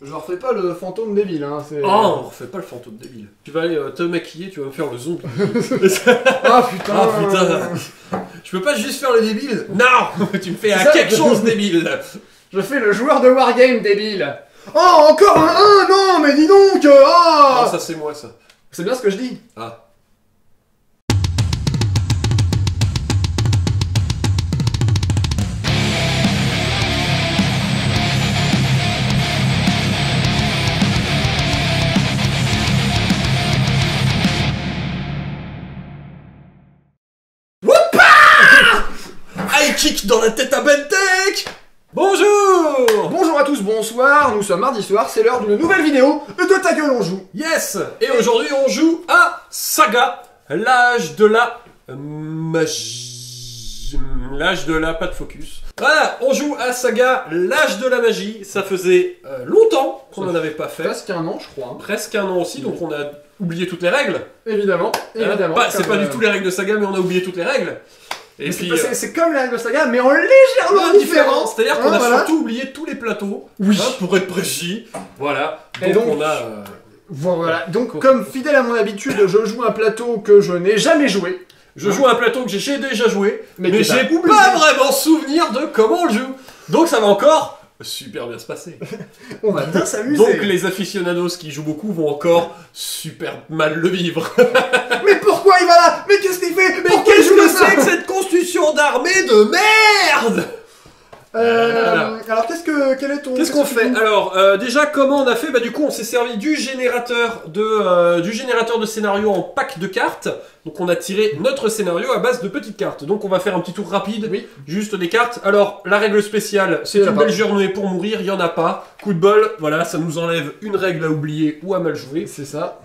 Je refais pas le fantôme débile, hein, c'est... Oh, on refait pas le fantôme débile. Tu vas aller te maquiller, tu vas me faire le zombie. Ah putain. Ah putain. Je peux pas juste faire le débile. Non. Tu me fais à quelque chose débile. Je fais le joueur de Wargame débile. Oh, encore un 1. Non, mais dis donc. Oh, Non, ça c'est moi ça. c'est bien ce que je dis. Ah. High kick dans la tête à Bentek. Bonjour. Bonjour à tous, bonsoir. Nous sommes mardi soir, c'est l'heure d'une nouvelle vidéo de Ta Gueule on joue. Yes. Et aujourd'hui on joue à Saga, l'âge de la magie. L'âge de la pas de focus. Voilà, on joue à Saga, l'âge de la magie. Ça faisait longtemps qu'on n'en avait pas fait. Presque un an, je crois. Hein. Presque un an aussi, donc on a oublié toutes les règles. Évidemment, évidemment. C'est pas du tout les règles de Saga, mais on a oublié toutes les règles. Et puis c'est comme la de Saga, mais en légèrement différent. C'est-à-dire qu'on a voilà. surtout oublié tous les plateaux, Oui. pour être précis. Voilà. Et donc, on a... Voilà, donc comme fidèle à mon habitude, je joue un plateau que je n'ai jamais joué. Je joue à un plateau que j'ai déjà joué, mais que j'ai t'as oublié. pas vraiment souvenir de comment on le joue. Donc ça va encore super bien se passer. On va bien s'amuser. Donc les aficionados qui jouent beaucoup vont encore super mal le vivre. Mais pourquoi il va là? Mais qu'est-ce qu'il fait? Mais Pourquoi il qu'est-ce joue que comme ça? c'est que cette construction d'armée de merde? Alors quel est ton... Qu'est-ce qu'on fait? Alors déjà comment on a fait? Bah du coup on s'est servi du générateur de scénario en pack de cartes. Donc on a tiré notre scénario à base de petites cartes. Donc on va faire un petit tour rapide, Oui. juste des cartes. Alors la règle spéciale, c'est Il y en a une pas. belle journée pour mourir, il y en a pas. Coup de bol, voilà, ça nous enlève une règle à oublier ou à mal jouer. C'est ça.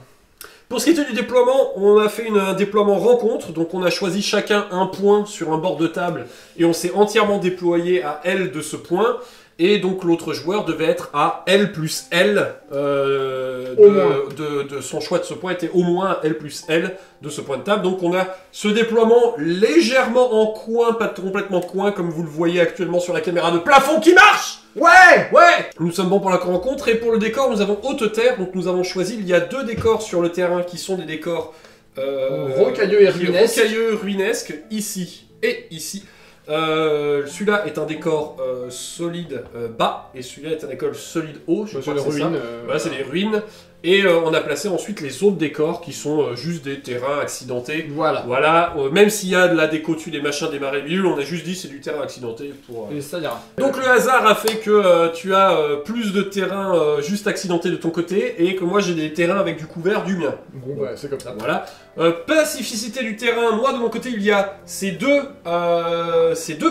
Pour ce qui était du déploiement, on a fait un déploiement rencontre, donc on a choisi chacun un point sur un bord de table et on s'est entièrement déployé à L de ce point. Et donc l'autre joueur devait être à L plus L de son choix de ce point était au moins L plus L de ce point de table. Donc on a ce déploiement légèrement en coin, pas complètement coin comme vous le voyez actuellement sur la caméra de plafond qui marche. Ouais. Ouais. Nous sommes bons pour la rencontre et pour le décor nous avons haute terre, donc nous avons choisi, il y a deux décors sur le terrain qui sont des décors rocailleux et ruinesques. rocailleux, ruinesques, ici et ici. Celui-là est un décor solide bas et celui-là est un décor solide haut. Je crois que c'est ça. Voilà, c'est les ruines. Et on a placé ensuite les autres décors qui sont juste des terrains accidentés. Voilà. Voilà, même s'il y a de la déco dessus, des machins, des marais bidules, on a juste dit c'est du terrain accidenté pour. Et ça ira. Donc le hasard a fait que tu as plus de terrains juste accidentés de ton côté et que moi j'ai des terrains avec du couvert du mien. Bon bah c'est comme ça. Voilà. Pacificité du terrain, moi de mon côté il y a ces deux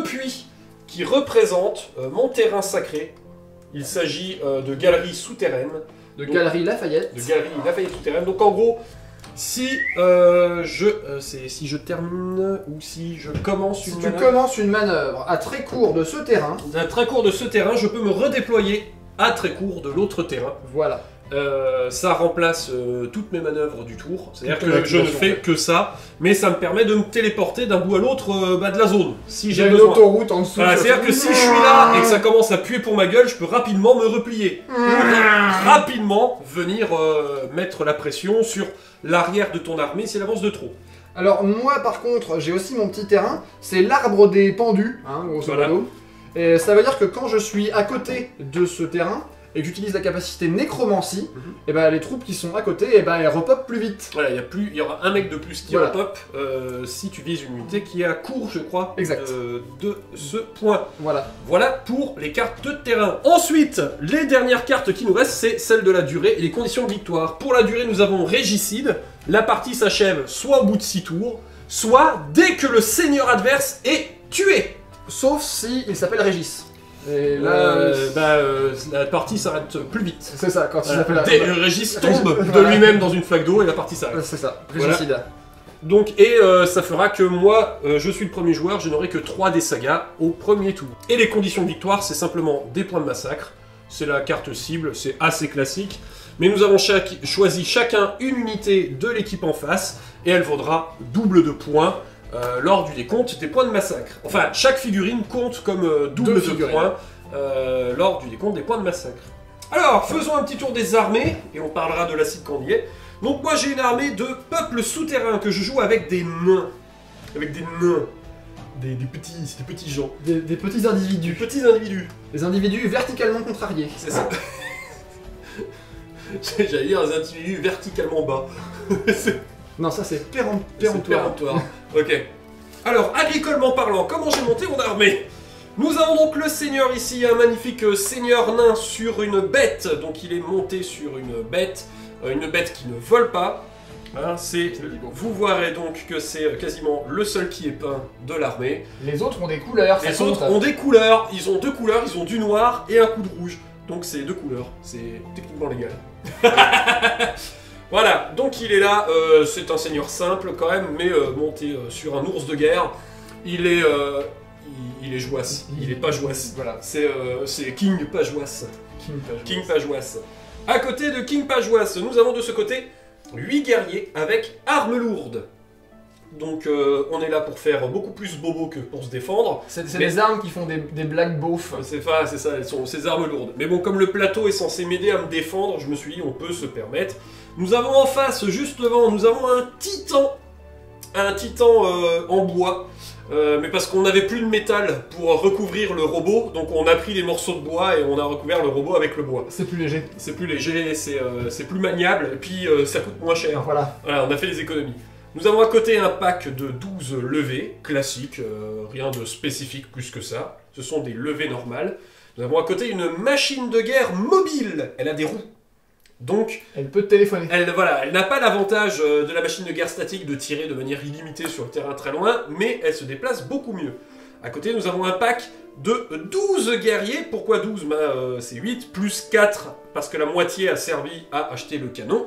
puits qui représentent mon terrain sacré. Il s'agit de galeries souterraines. De Galerie Lafayette. De galeries Lafayette souterraines. Donc en gros, si je termine ou si je commence Si une tu manœuvre, commences une manœuvre à très court de ce terrain, d'un très court de ce terrain, je peux me redéployer à très court de l'autre terrain. voilà. Ça remplace toutes mes manœuvres du tour, c'est-à-dire Toute que je ne l'activation, fais que ça, mais ça me permet de me téléporter d'un bout à l'autre de la zone, si j'ai J'ai une besoin. autoroute en dessous. Voilà, ça c'est-à-dire fait- que si je suis là et que ça commence à puer pour ma gueule, je peux rapidement me replier. Rapidement venir mettre la pression sur l'arrière de ton armée si elle avance de trop. Alors moi par contre, j'ai aussi mon petit terrain, c'est l'arbre des pendus, hein, grosso Voilà. modo. Et ça veut dire que quand je suis à côté de ce terrain, et que j'utilise la capacité nécromancie, et ben les troupes qui sont à côté, et ben elles repopent plus vite. Voilà, il y aura un mec de plus qui Voilà. repop si tu vises une unité qui est à court, je crois, Exact. de ce point. Voilà. Voilà pour les cartes de terrain. Ensuite, les dernières cartes qui nous restent, c'est celle de la durée et les conditions de victoire. Pour la durée, nous avons Régicide. La partie s'achève soit au bout de 6 tours, soit dès que le seigneur adverse est tué. Sauf si il s'appelle Régis. Et là, La partie s'arrête plus vite. c'est ça, quand il s'appelle... Dès Régis tombe de Voilà. lui-même dans une flaque d'eau et la partie s'arrête. C'est ça, Voilà. Régicide. Donc, ça fera que moi, je suis le premier joueur, je n'aurai que 3 des sagas au premier tour. Et les conditions de victoire, c'est simplement des points de massacre. C'est la carte cible, c'est assez classique. Mais nous avons choisi chacun une unité de l'équipe en face, et elle vaudra double de points lors du décompte des points de massacre. Enfin, chaque figurine compte comme double de figurines. points lors du décompte des points de massacre. Alors, faisons un petit tour des armées, et on parlera de l'acide quand on y est. Donc moi j'ai une armée de peuples souterrains que je joue avec des nains. Avec des nains. Des petits gens. Des petits individus. Des petits individus. Des individus verticalement contrariés. C'est ça. J'allais dire des individus verticalement bas. Non, ça c'est C'est péremptoire. péremptoire. Ok. Alors, agricolement parlant, comment j'ai monté mon armée? Nous avons donc le seigneur ici, un magnifique seigneur nain sur une bête. Donc il est monté sur une bête qui ne vole pas. Hein, vous verrez donc que c'est quasiment le seul qui est peint de l'armée. Les autres ont des couleurs, ça Les compte. autres ont des couleurs, ils ont deux couleurs, ils ont du noir et un coup de rouge. Donc c'est deux couleurs, c'est techniquement légal. Voilà, donc il est là, c'est un seigneur simple quand même, mais monté sur un ours de guerre. Il est jouasse, il est pas jouasse. Voilà. C'est King Pajoas. King Pajoas. À côté de King Pajoas, nous avons de ce côté 8 guerriers avec armes lourdes. Donc on est là pour faire beaucoup plus bobo que pour se défendre. C'est des armes qui font des blagues beaufs. C'est ça, elles sont ces armes lourdes. Mais bon, comme le plateau est censé m'aider à me défendre, je me suis dit on peut se permettre. Nous avons en face, juste devant, nous avons un titan. Un titan en bois. Mais parce qu'on n'avait plus de métal pour recouvrir le robot, donc on a pris les morceaux de bois et on a recouvert le robot avec le bois. C'est plus léger. C'est plus léger, c'est plus maniable, et puis ça coûte moins cher. Voilà. Voilà, on a fait des économies. Nous avons à côté un pack de 12 levées, classiques, rien de spécifique plus que ça. Ce sont des levées normales. Nous avons à côté une machine de guerre mobile. Elle a des roues. Donc, Elle peut te téléphoner. elle n'a pas l'avantage de la machine de guerre statique de tirer de manière illimitée sur le terrain très loin, mais elle se déplace beaucoup mieux. À côté, nous avons un pack de 12 guerriers. Pourquoi 12 ? C'est 8 plus 4, parce que la moitié a servi à acheter le canon.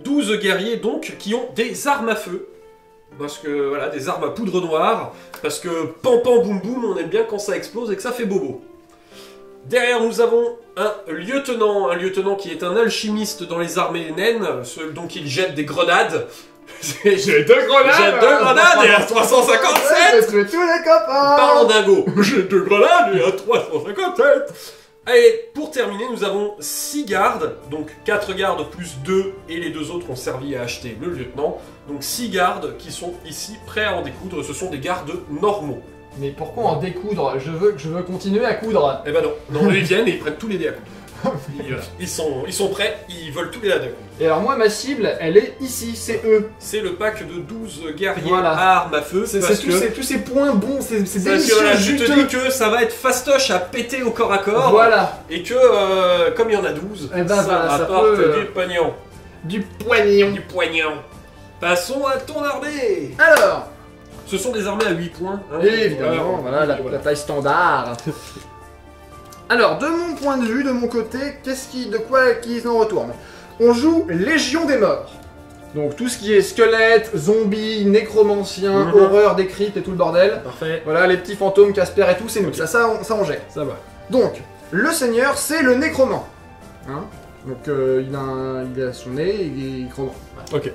12 guerriers, donc, qui ont des armes à feu. Parce que, voilà, des armes à poudre noire. Parce que, pam pam boum boum, on aime bien quand ça explose et que ça fait bobo. Derrière, nous avons un lieutenant qui est un alchimiste dans les armées naines, donc il jette des grenades. J'ai 2 grenades. Jette 2 grenades et à 357. J'ai tué tous les copains. Parlons dingo. Jette 2 grenades et à 357. Allez, pour terminer, nous avons 6 gardes, donc 4 gardes plus 2, et les 2 autres ont servi à acheter le lieutenant. Donc 6 gardes qui sont ici prêts à en découdre, ce sont des gardes normaux. Mais pourquoi en découdre? Je veux continuer à coudre. Eh ben non, ils viennent et ils prennent tous les dés à coudre. Ils sont prêts, ils veulent tous les dés à coudre. Et alors moi, ma cible, elle est ici, c'est eux. C'est le pack de 12 guerriers Voilà. à armes à feu. C'est parce que tous ces points bons, c'est parce que délicieux, voilà, je te juteux. dis que ça va être fastoche à péter au corps à corps. Voilà. Et que, comme il y en a 12, Eh ben, ça voilà, ça rapporte peut, du pognon. Du poignon. Du poignant. Passons à ton armée. Alors, Ce sont des armées à 8 points. Hein. évidemment, voilà la taille standard. Alors, de mon point de vue, de mon côté, de quoi qu'ils en retournent? On joue Légion des Morts. Donc tout ce qui est squelettes, zombies, nécromanciens, horreur des cryptes et tout le bordel. Parfait. Voilà, les petits fantômes, Casper et tout, c'est nous. Ok. Ça on gère. Ça va. Donc, le seigneur, c'est le nécromant. Hein, donc il a son nez, il est nécromant. Voilà. Ok.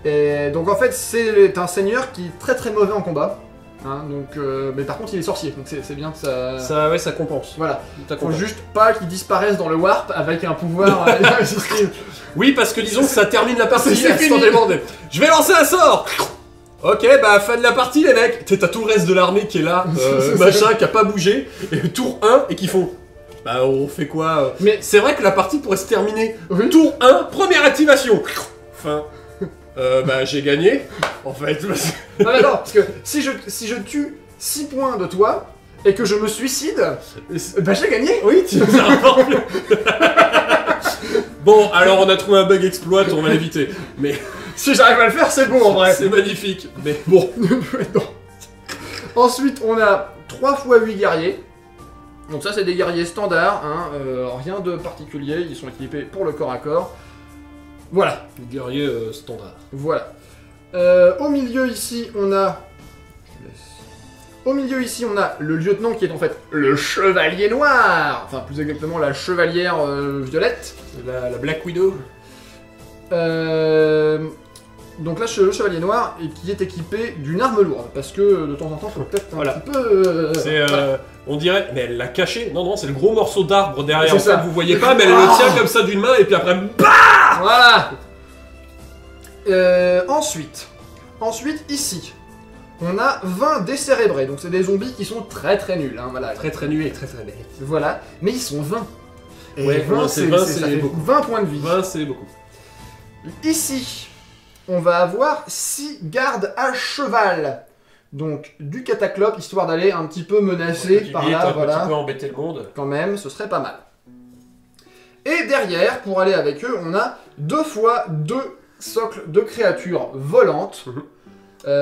Et donc en fait, c'est un seigneur qui est très très mauvais en combat. Hein, donc, mais par contre, il est sorcier, donc c'est bien ça. Ça compense. Voilà. Ça Faut compense. juste pas qu'il disparaisse dans le warp avec un pouvoir. Oui, parce que disons que ça termine la partie. C'est fini. instantanément. Je vais lancer un sort. Ok, bah fin de la partie les mecs. T'as tout le reste de l'armée qui est là, machin, qui a pas bougé, et tour 1, et qui font... Bah on fait quoi Mais c'est vrai que la partie pourrait se terminer. Oui. Tour 1, première activation. Fin. Bah j'ai gagné. En fait. non, mais non, parce que si je tue 6 points de toi et que je me suicide, bah j'ai gagné. Oui, tu ça rapporte plus. Bon, alors on a trouvé un bug exploit, on va l'éviter. Mais Si j'arrive à le faire, c'est bon en vrai. c'est magnifique. Mais bon. Non. Ensuite, on a 3 x 8 guerriers. Donc ça, c'est des guerriers standards, hein, rien de particulier, ils sont équipés pour le corps à corps. Voilà, Guerrier standard. voilà. Au milieu ici, on a... Au milieu ici, on a le lieutenant qui est en fait le chevalier noir. Enfin, plus exactement, la chevalière violette. La Black Widow. Donc là, le chevalier noir, et qui est équipé d'une arme lourde, parce que de temps en temps, faut peut-être un Voilà. petit peu... C'est, voilà. on dirait, mais elle l'a caché. Non, non, c'est le gros morceau d'arbre derrière. C'est En ça. fait, vous voyez pas, mais elle le tient comme ça d'une main et puis après, Voilà. Ensuite, ici, on a 20 décérébrés, donc c'est des zombies qui sont très très nuls, hein, voilà. très très nu et très très net. Voilà, mais ils sont 20. Et Ouais, 20, c'est 20, ça c'est fait beaucoup. 20 points de vie. 20, c'est beaucoup. Ici, on va avoir 6 gardes à cheval. Donc du cataclope, histoire d'aller un petit peu menacer par là, Un voilà. petit peu embêter le monde. Quand même, ce serait pas mal. Et derrière, pour aller avec eux, on a 2 fois 2 socles de créatures volantes. Mhm.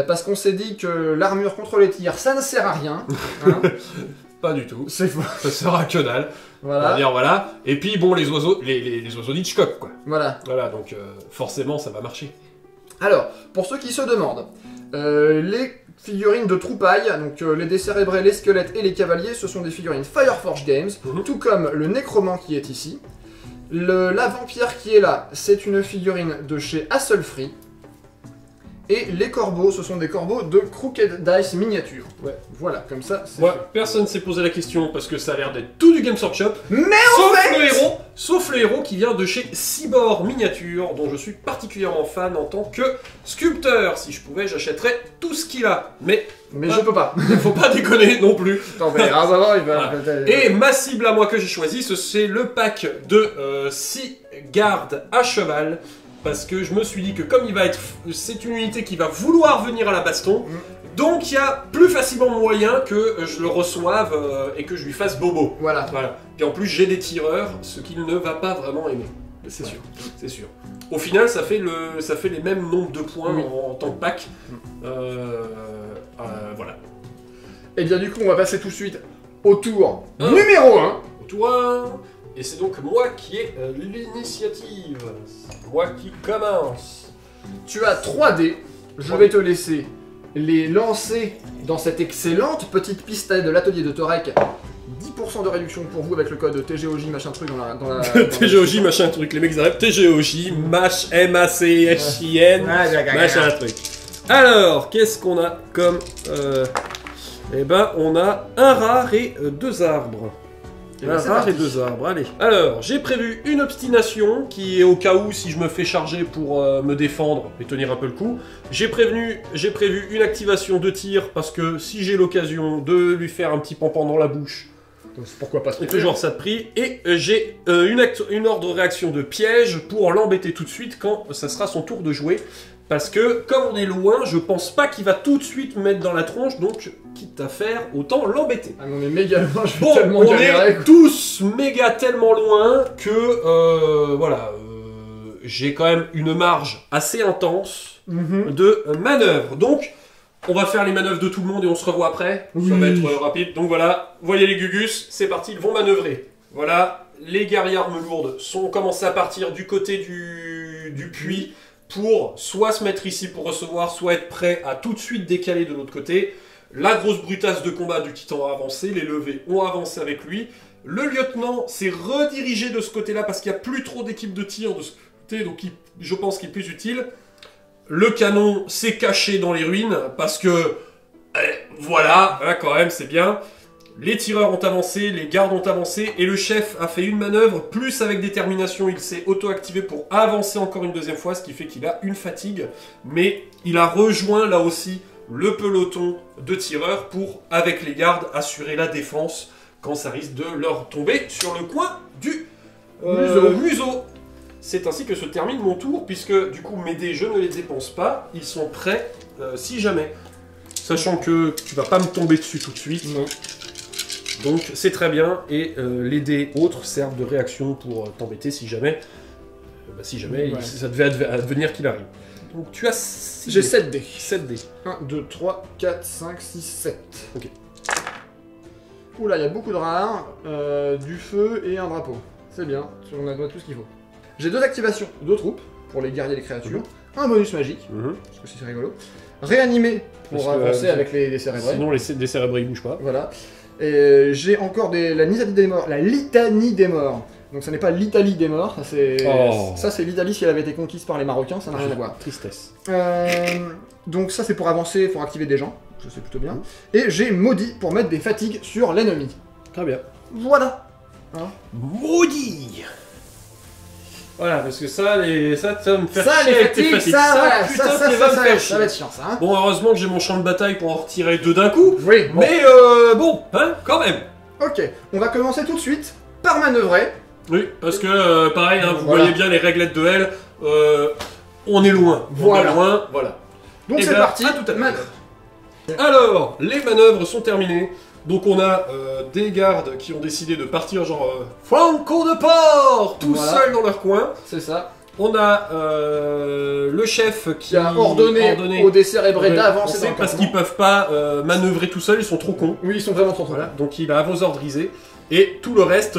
Parce qu'on s'est dit que l'armure contre les tirs, ça ne sert à rien. Hein. Pas du tout. C'est faux. Ça sert à que dalle. On va Voilà. dire voilà. Et puis bon, les oiseaux, les oiseaux d'Hitchcock, quoi. Voilà. Voilà, donc forcément, ça va marcher. Alors, pour ceux qui se demandent, les figurines de troupaille, donc les décérébrés, les squelettes et les cavaliers, ce sont des figurines Fireforge Games, tout comme le nécromant qui est ici. La vampire qui est là, c'est une figurine de chez Hasselfree. Et les corbeaux, ce sont des corbeaux de Crooked Dice miniature. Ouais. Voilà, comme ça, c'est Ouais, fait. personne s'est posé la question parce que ça a l'air d'être tout du Games Workshop. Mais en fait, Sauf le héros qui vient de chez Cyborg Miniature, dont je suis particulièrement fan en tant que sculpteur. Si je pouvais, j'achèterais tout ce qu'il a. Mais je peux pas. il faut pas déconner non plus. Attends, mais ah, bah, il va... Et ma cible à moi que j'ai choisie, c'est le pack de 6 gardes à cheval. Parce que je me suis dit que comme c'est une unité qui va vouloir venir à la baston, donc il y a plus facilement moyen que je le reçoive et que je lui fasse bobo. Voilà. Voilà. Et en plus j'ai des tireurs, ce qu'il ne va pas vraiment aimer. C'est sûr, c'est sûr. Au final, ça fait les mêmes nombres de points Oui. en tant que pack. Voilà. Et bien du coup, on va passer tout de suite au tour Un. numéro 1. Au tour 1. Et c'est donc moi qui ai l'initiative. C'est moi qui commence. Tu as 3 dés. Je vais te laisser les lancer dans cette excellente petite piste de l'atelier de Torek. 10% de réduction pour vous avec le code TGOJ machin truc dans la TGOJ machin truc, les mecs arrivent. TGOJ MACHIN machin truc. Alors, qu'est-ce qu'on a comme... Eh ben, on a un rare et 2 arbres. Un rare et 2 arbres, allez. Alors, j'ai prévu une obstination qui est au cas où si je me fais charger pour me défendre et tenir un peu le coup. J'ai prévu une activation de tir parce que si j'ai l'occasion de lui faire un petit pampan dans la bouche, pourquoi pas se c'est toujours ça de prix. Et j'ai une ordre de réaction de piège pour l'embêter tout de suite quand ça sera son tour de jouer. Parce que, comme on est loin, je pense pas qu'il va tout de suite me mettre dans la tronche, donc, quitte à faire, autant l'embêter. Ah, mais on est méga loin, je vais Bon, tellement on galérer, est quoi. tous méga tellement loin que, voilà, j'ai quand même une marge assez intense de manœuvre. Donc, on va faire les manœuvres de tout le monde et on se revoit après. Oui. Ça va être rapide. Donc voilà, voyez les Gugus, c'est parti, ils vont manœuvrer. Voilà, les guerriers armes lourdes sont commencés à partir du côté du puits pour soit se mettre ici pour recevoir, soit être prêt à tout de suite décaler de l'autre côté. La grosse brutasse de combat du titan a avancé, les levés ont avancé avec lui. Le lieutenant s'est redirigé de ce côté-là parce qu'il n'y a plus trop d'équipes de tir de ce côté, donc je pense qu'il est plus utile. Le canon s'est caché dans les ruines parce que, voilà, quand même, c'est bien. Les tireurs ont avancé, les gardes ont avancé, et le chef a fait une manœuvre, plus avec détermination, il s'est auto-activé pour avancer encore une deuxième fois, ce qui fait qu'il a une fatigue, mais il a rejoint là aussi le peloton de tireurs pour, avec les gardes, assurer la défense quand ça risque de leur tomber sur le coin du museau. C'est ainsi que se termine mon tour, puisque du coup mes dés je ne les dépense pas, ils sont prêts si jamais. Sachant que tu vas pas me tomber dessus tout de suite. Non. Donc c'est très bien, et les dés autres servent de réaction pour t'embêter si jamais, Ouais. ça devait advenir qu'il arrive. Donc tu as 6 J'ai 7 dés. 7 dés. 1, 2, 3, 4, 5, 6, 7. Ok. Oula, il y a beaucoup de rares, du feu et un drapeau. C'est bien, on a tout ce qu'il faut. J'ai 2 activations de troupes pour les guerriers et les créatures, un bonus magique, parce que c'est rigolo, réanimer pour Parce que, avancer avec les cérébrés. Sinon les cérébrés ils bougent pas. Voilà. Et j'ai encore la litanie des morts. Donc ça n'est pas l'Italie des morts, Oh. ça c'est l'Italie si elle avait été conquise par les Marocains, ça n'a rien à voir. Tristesse. Donc ça c'est pour avancer, pour activer des gens, ça c'est plutôt bien. Et j'ai maudit pour mettre des fatigues sur l'ennemi. Très bien. Voilà. Maudit. Voilà, parce que ça me fait Ça les fatigues, ça va être chiant ça. Hein. Bon, heureusement que j'ai mon champ de bataille pour en retirer 2 d'un coup. Oui, bon. Mais bon, hein, quand même. Ok, on va commencer tout de suite par manœuvrer. Oui, parce que pareil, hein, vous Voilà. voyez bien les réglettes de L. On est loin. Voilà. On est loin, voilà. Donc Eh c'est ben, parti, à tout à l'heure. manœuvre. Alors, les manœuvres sont terminées. Donc on a des gardes qui ont décidé de partir genre Franco de Port, tout Voilà. seuls dans leur coin. C'est ça. On a le chef qui a ordonné aux décérébrés d'avancer dans le parce campement. qu'ils peuvent pas manœuvrer tout seuls, ils sont trop cons. Oui, ils sont vraiment trop Voilà, donc il a avosordrisé. Et tout le reste,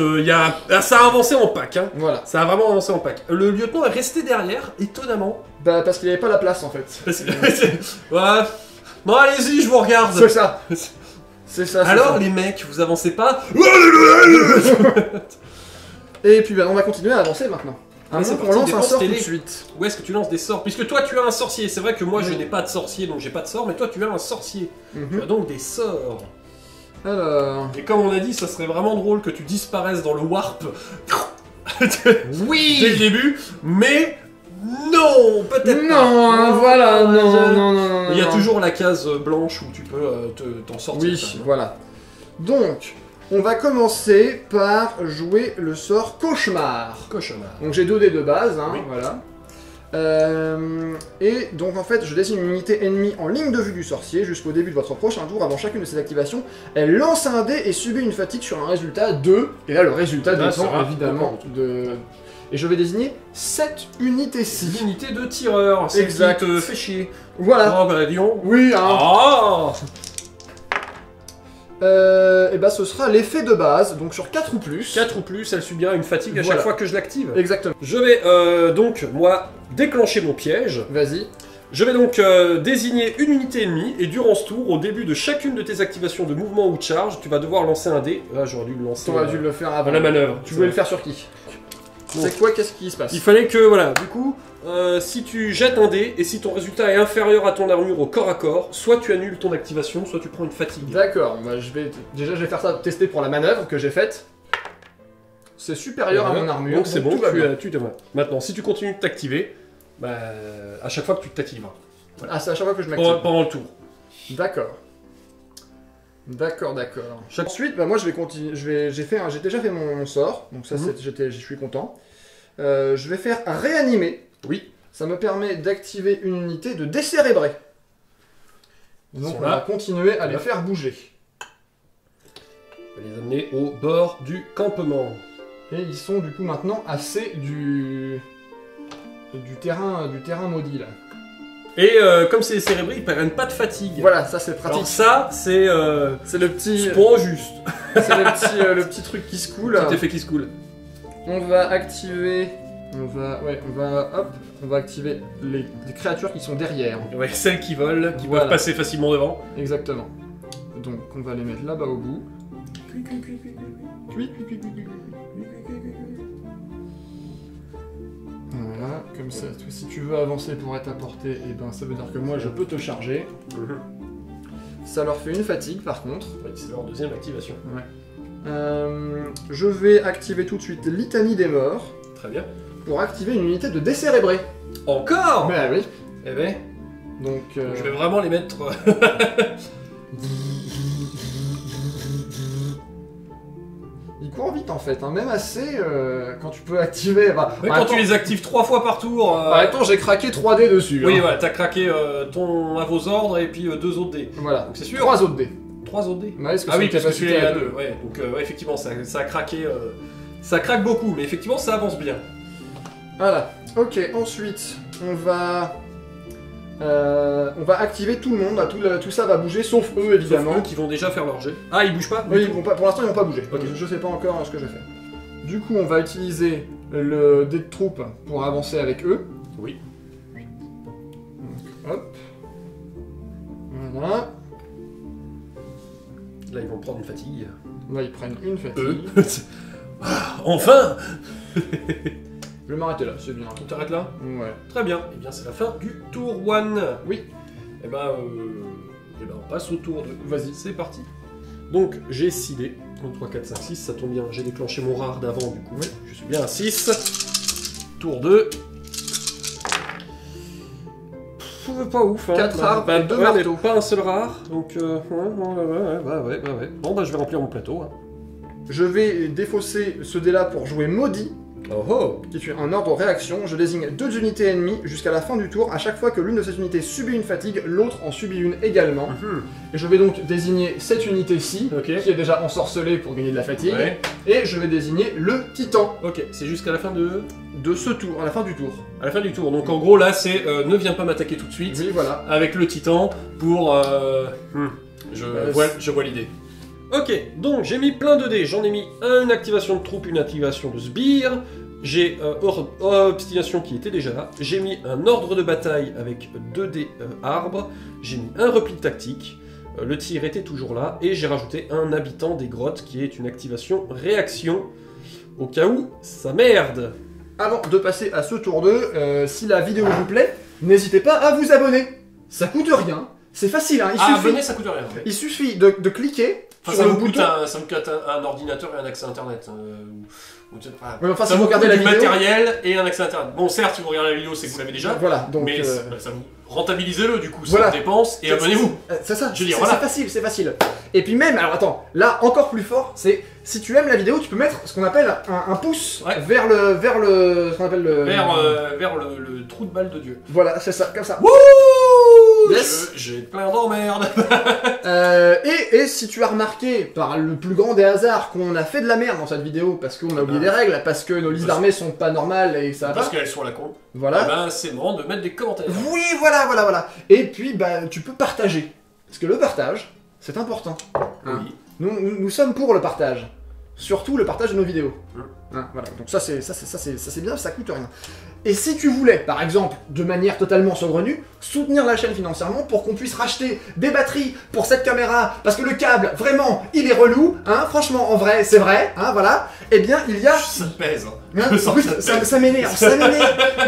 ça a avancé en pack. Hein. Voilà. Ça a vraiment avancé en pack. Le lieutenant est resté derrière, étonnamment. Bah parce qu'il avait pas la place en fait. Parce que- ouais. Non, allez-y, je vous regarde. C'est ça. C'est ça. c'est Alors ça. les mecs, vous avancez pas. Et puis bah, on va continuer à avancer maintenant. Ah, c'est on parti, lance un dépense sort tout télé. de suite. Où est-ce que tu lances des sorts? Puisque toi tu as un sorcier, c'est vrai que moi je Oui. n'ai pas de sorcier donc j'ai pas de sort, mais toi tu as un sorcier. Tu Mhm. as donc des sorts. Alors. Et comme on a dit, ça serait vraiment drôle que tu disparaisses dans le warp Oui. dès le début, mais non, peut-être pas. Non, hein, voilà, non. Il y a non. toujours la case blanche où tu peux t'en sortir. Oui, ça. voilà. Donc, on va commencer par jouer le sort cauchemar. Cauchemar. Donc j'ai 2 dés de base, hein, Oui. voilà. Et donc en fait, je désigne une unité ennemie en ligne de vue du sorcier jusqu'au début de votre prochain tour. Avant chacune de ses activations, elle lance un dé et subit une fatigue sur un résultat de... Et là, le résultat Là, dépend ça va, évidemment de... Et je vais désigner 7 unités-ci. L'unité de tireur, c'est qui Exact. te fait chier. Voilà. Oh bah Lyon. Oui, hein. Ah Et bah ce sera l'effet de base, donc sur 4 ou plus. 4 ou plus, elle subira une fatigue à Voilà. chaque fois que je l'active. Exactement. Je vais donc, moi, déclencher mon piège. Vas-y. Je vais donc désigner une unité ennemie, et durant ce tour, au début de chacune de tes activations de mouvement ou de charge, tu vas devoir lancer un dé. Là, j'aurais dû le lancer T'aurais dû le faire avant. à la manœuvre. Tu voulais le faire sur qui? Bon. C'est quoi? Qu'est-ce qui se passe? Il fallait que, voilà, du coup, si tu jettes un dé, et si ton résultat est inférieur à ton armure au corps à corps, soit tu annules ton activation, soit tu prends une fatigue. D'accord, bah, déjà je vais faire ça tester pour la manœuvre que j'ai faite. C'est supérieur à mon armure, Donc c'est bon, tout va bien. tu devrais. Maintenant, si tu continues de t'activer, bah, à chaque fois que tu t'activeras. Ah, c'est à chaque fois que je m'active. Pendant le tour. D'accord. D'accord. Ensuite, bah, moi je vais continuer. J'ai déjà fait mon sort, donc ça je suis content. Je vais faire réanimer. Oui. Ça me permet d'activer une unité de décérébrer. Donc on va continuer à les faire bouger. On va les amener au bord du campement. Et ils sont du coup maintenant assez du terrain maudit là. Et comme c'est des cérébrés, ils prennent pas de fatigue. Voilà, ça c'est pratique. Alors ça, c'est C'est le petit, pas juste. c'est le petit truc qui se coule. Petit effet qui se coule. On va activer, on va activer les créatures qui sont derrière. Ouais, celles qui volent, qui Voilà. peuvent passer facilement devant. Exactement. Donc on va les mettre là-bas au bout. Voilà, comme ça. Si tu veux avancer pour être à portée, et ben ça veut dire que moi je peux te charger. Ça leur fait une fatigue par contre. Ouais, c'est leur deuxième activation. Je vais activer tout de suite Litanie des morts Très bien. pour activer une unité de décérébré. Encore. Bah oui. Eh ben, Donc je vais vraiment les mettre. il court vite en fait, hein. Même assez quand tu peux activer. Bah, Mais en quand même tu temps- les actives 3 fois par tour. En même temps, j'ai craqué 3D dessus. Oui, hein. voilà, t'as craqué ton à vos ordres et puis 2 autres dés. Voilà. Donc c'est sûr. 3 autres dés. 3 autres dés. Ouais, parce que Ah c'est oui, une parce que capacité celui-là, il y à a deux. 2. Ouais, donc ouais, effectivement, ça a craqué. Ça craque beaucoup, mais effectivement, ça avance bien. Voilà. Ok, ensuite, on va activer tout le monde. Tout ça va bouger, sauf eux, évidemment. Sauf eux qui vont déjà faire leur jet. Ah, ils bougent pas Oui, du ils tout. vont pas, pour l'instant, ils vont pas bouger. Ok. Je sais pas encore ce que je fais. Du coup, on va utiliser le dé de troupe pour avancer avec eux. Oui. Donc, hop. Voilà. Là, ils vont prendre une fatigue. Là, ils prennent une fatigue. Eux. Enfin. Je vais m'arrêter là, c'est bien. On t'arrête là? Ouais. Très bien. Eh bien, c'est la fin du tour 1. Oui. Eh ben, on passe au tour 2. Vas-y. C'est parti. Donc, j'ai 6 dés. 1, 3, 4, 5, 6. Ça tombe bien. J'ai déclenché mon rare d'avant, du coup. Oui. Je suis bien à 6. Tour 2. Pas ouf, hein. 4 rares et 2 ouais, marteaux. mais pas un seul rare. Donc, ouais. Bon, bah, je vais remplir mon plateau. Hein. Je vais défausser ce dé-là pour jouer maudit, Oh oh. qui est un ordre réaction. Je désigne 2 unités ennemies jusqu'à la fin du tour. À chaque fois que l'une de ces unités subit une fatigue, l'autre en subit une également. Et je vais donc désigner cette unité-ci, Ok. qui est déjà ensorcelée pour gagner de la fatigue. Ouais. Et je vais désigner le titan Ok, c'est jusqu'à la fin de ce tour, à la fin du tour. À la fin du tour. Donc en gros là c'est ne viens pas m'attaquer tout de suite Oui, voilà. avec le titan pour je vois l'idée. Ok, donc j'ai mis plein de dés. J'en ai mis une activation de troupe, une activation de sbire. J'ai obstination qui était déjà là. J'ai mis un ordre de bataille avec 2 dés arbres. J'ai mis un repli tactique. Le tir était toujours là. Et j'ai rajouté un habitant des grottes qui est une activation réaction. Au cas où ça merde. Avant de passer à ce tour 2, si la vidéo vous plaît, n'hésitez pas à vous abonner. Ça coûte rien. C'est facile, hein. Abonner ça coûte rien. Il suffit de cliquer Enfin, sur ça, le me coûte bouton. ça me coûte un ordinateur et un accès internet. Mais enfin, ça si vous vous regardez coûte la du vidéo, matériel et un accès internet. Bon, certes, si vous regardez la vidéo, c'est que vous l'avez déjà. voilà, donc Mais ça vous rentabilisez-le du coup, ça voilà. dépense et abonnez-vous. C'est ça, Je veux dire, c'est voilà. facile, c'est facile. Et puis même, alors attends, là encore plus fort, c'est si tu aimes la vidéo, tu peux mettre ce qu'on appelle un pouce Ouais. vers ce qu'on appelle le... Vers le trou de balle de Dieu. Voilà, c'est ça, comme ça. Wouh! Yes. J'ai plein d'emmerdes. Et si tu as remarqué, par le plus grand des hasards, qu'on a fait de la merde dans cette vidéo, parce qu'on a oublié des règles, parce que nos listes d'armées sont pas normales et ça va Parce pas, qu'elles sont à la con. voilà. Eh ben, c'est le moment de mettre des commentaires. Oui, voilà. Et puis, bah, tu peux partager. Parce que le partage, c'est important. Hein. Oui. Nous sommes pour le partage. Surtout le partage de nos vidéos. Hein, voilà. Donc ça c'est bien, ça coûte rien. Et si tu voulais, par exemple, de manière totalement saugrenue, soutenir la chaîne financièrement pour qu'on puisse racheter des batteries pour cette caméra, parce que le câble, vraiment, il est relou, hein, franchement, en vrai, c'est vrai, hein, voilà, eh bien, il y a... Ça pèse. Hein, Je sens oui, que ça m'énerve,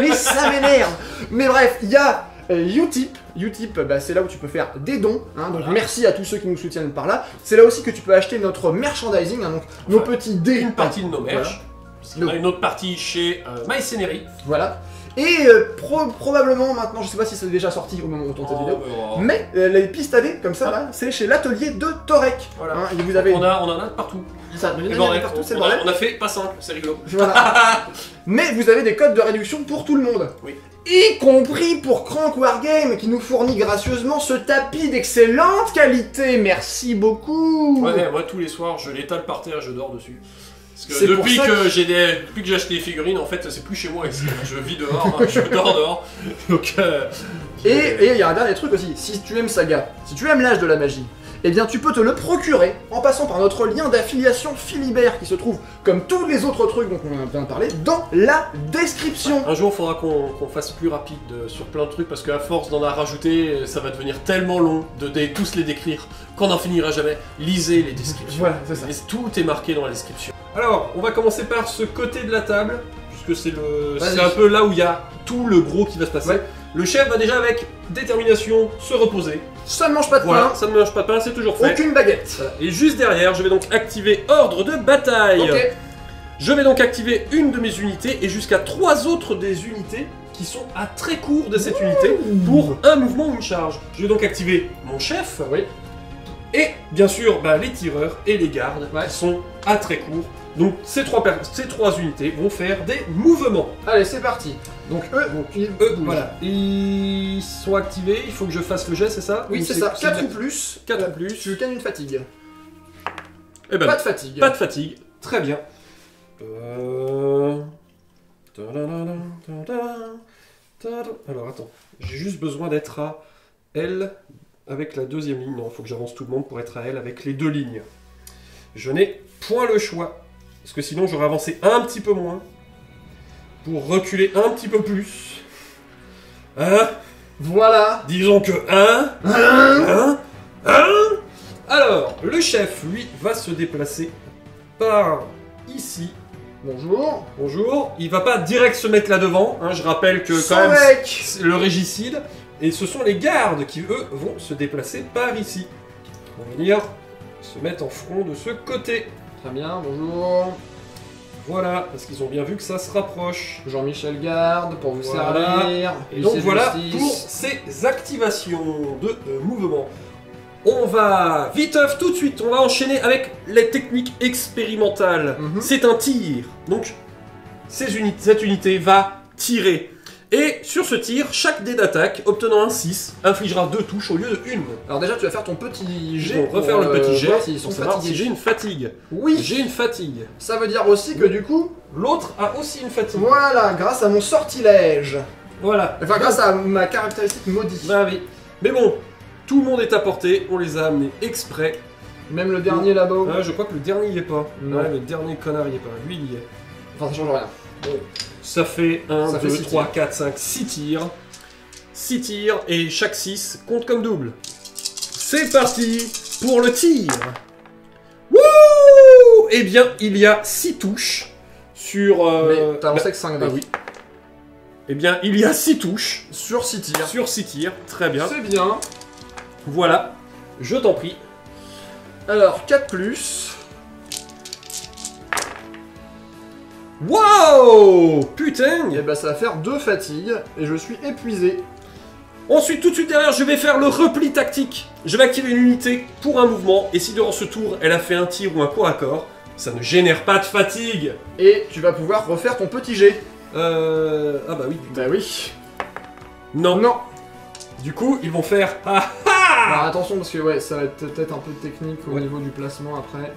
mais ça m'énerve. Mais bref, il y a Utip. Utip, bah, c'est là où tu peux faire des dons, hein, donc Voilà. merci à tous ceux qui nous soutiennent par là. C'est là aussi que tu peux acheter notre merchandising, hein, donc nos petits dés. Une partie de nos merch. Voilà. Parce qu'il y en a une autre partie chez MyScenery. Voilà. Et probablement maintenant, je sais pas si c'est déjà sorti au moment où on tourne cette vidéo, mais les pistes à dés, comme ça, là, c'est chez l'atelier de Torek. Voilà. Hein, et vous avez... On en a de partout. Ça, C'est il y le en a bordel. partout, c'est le On a- bordel. on a fait pas simple, c'est rigolo. Voilà. Mais vous avez des codes de réduction pour tout le monde. Oui. Y compris pour Crank Wargame qui nous fournit gracieusement ce tapis d'excellente qualité. Merci beaucoup. Ouais, moi tous les soirs je l'étale par terre et je dors dessus. Parce C'est que pour depuis ça que j'ai acheté les figurines, en fait c'est plus chez moi ici. Je vis dehors, hein, je dors dehors. Donc Et il y a un dernier truc aussi, si tu aimes Saga, si tu aimes l'âge de la magie, eh bien tu peux te le procurer en passant par notre lien d'affiliation Philibert qui se trouve, comme tous les autres trucs dont on vient de parler, dans la description. un jour il faudra qu'on fasse plus rapide sur plein de trucs parce qu'à force d'en rajouter, ça va devenir tellement long de tous les décrire qu'on n'en finira jamais. Lisez les descriptions. Voilà, c'est ça. Et tout est marqué dans la description. Alors, on va commencer par ce côté de la table, puisque Vas-y. c'est un peu là où il y a tout le gros qui va se passer. Ouais. Le chef va déjà avec détermination se reposer. Ça ne mange pas de Voilà, pain, ça ne mange pas de pain, c'est toujours fait. aucune baguette. Voilà. Et juste derrière, je vais donc activer ordre de bataille. Ok. Je vais donc activer une de mes unités et jusqu'à 3 autres des unités qui sont à très court de cette unité pour un mouvement ou une charge. Je vais donc activer mon chef. Oui. Et bien sûr, bah, les tireurs et les gardes Ouais. qui sont à très court. Donc ces trois unités vont faire des mouvements. Allez, c'est parti. Donc eux, ils bougent. Voilà. Ils sont activés, il faut que je fasse le jet, c'est ça? Oui, Ou c'est ça. 4 ou plus. 4 ou plus. Tu gagnes une fatigue. Eh ben, Pas de fatigue. pas de fatigue. Très bien. Alors attends, j'ai juste besoin d'être à L avec la deuxième ligne. Non, il faut que j'avance tout le monde pour être à L avec les 2 lignes. Je n'ai point le choix. Parce que sinon j'aurais avancé un petit peu moins. Pour reculer un petit peu plus. Hein? Voilà. Disons que 1. Alors, le chef, lui, va se déplacer par ici. Bonjour. Bonjour. Il va pas direct se mettre là devant. Hein, je rappelle que Son quand même mec. c'est le régicide. Et ce sont les gardes qui eux vont se déplacer par ici. Ils vont venir se mettre en front de ce côté. Très bien, bonjour. Voilà, parce qu'ils ont bien vu que ça se rapproche. Jean-Michel Garde pour vous Voilà. servir. Et donc Huissier de voilà justice. pour ces activations de mouvement. On va viteuf tout de suite, on va enchaîner avec les techniques expérimentales. Mhm. C'est un tir. Donc cette unité va tirer. Et sur ce tir, chaque dé d'attaque obtenant un 6 infligera 2 touches au lieu de 1. Alors déjà, tu vas faire ton petit jet. On va refaire le petit jet voir s'ils sont pour savoir fatigués. si j'ai une fatigue. Oui, J'ai une fatigue. ça veut dire aussi que du coup, L'autre a aussi une fatigue. voilà, grâce à mon sortilège, Voilà. enfin grâce à ma caractéristique maudite, Bah oui. Mais bon, tout le monde est à portée, on les a amenés exprès. même le dernier là-bas, Ah, je crois que le dernier y est pas. Non. Ouais, le dernier connard y est pas. Lui, il y est. enfin ça change rien. Ça fait 1, Ça fait 2, six 3, tirs. 4, 5, 6 tirs. 6 tirs et chaque 6 compte comme double. C'est parti pour le tir. Wouh! Eh bien, il y a 6 touches sur... Mais t'as lancé bah, que 5 ah dés. oui. Eh bien, il y a 6 touches Sur 6 tirs. sur 6 tirs. Très bien. C'est bien. Voilà. Je t'en prie. Alors, 4 plus. Wow! Putain! Et bah ça va faire 2 fatigues, et je suis épuisé. Ensuite, tout de suite derrière, je vais faire le repli tactique. Je vais activer une unité pour un mouvement, et si durant ce tour, elle a fait un tir ou un corps à corps, ça ne génère pas de fatigue. Et tu vas pouvoir refaire ton petit jet. Ah bah oui. Bah oui. Non. Non. Du coup, ils vont faire... Ah Alors attention parce que ouais, ça va être peut-être un peu technique au Ouais. niveau du placement après.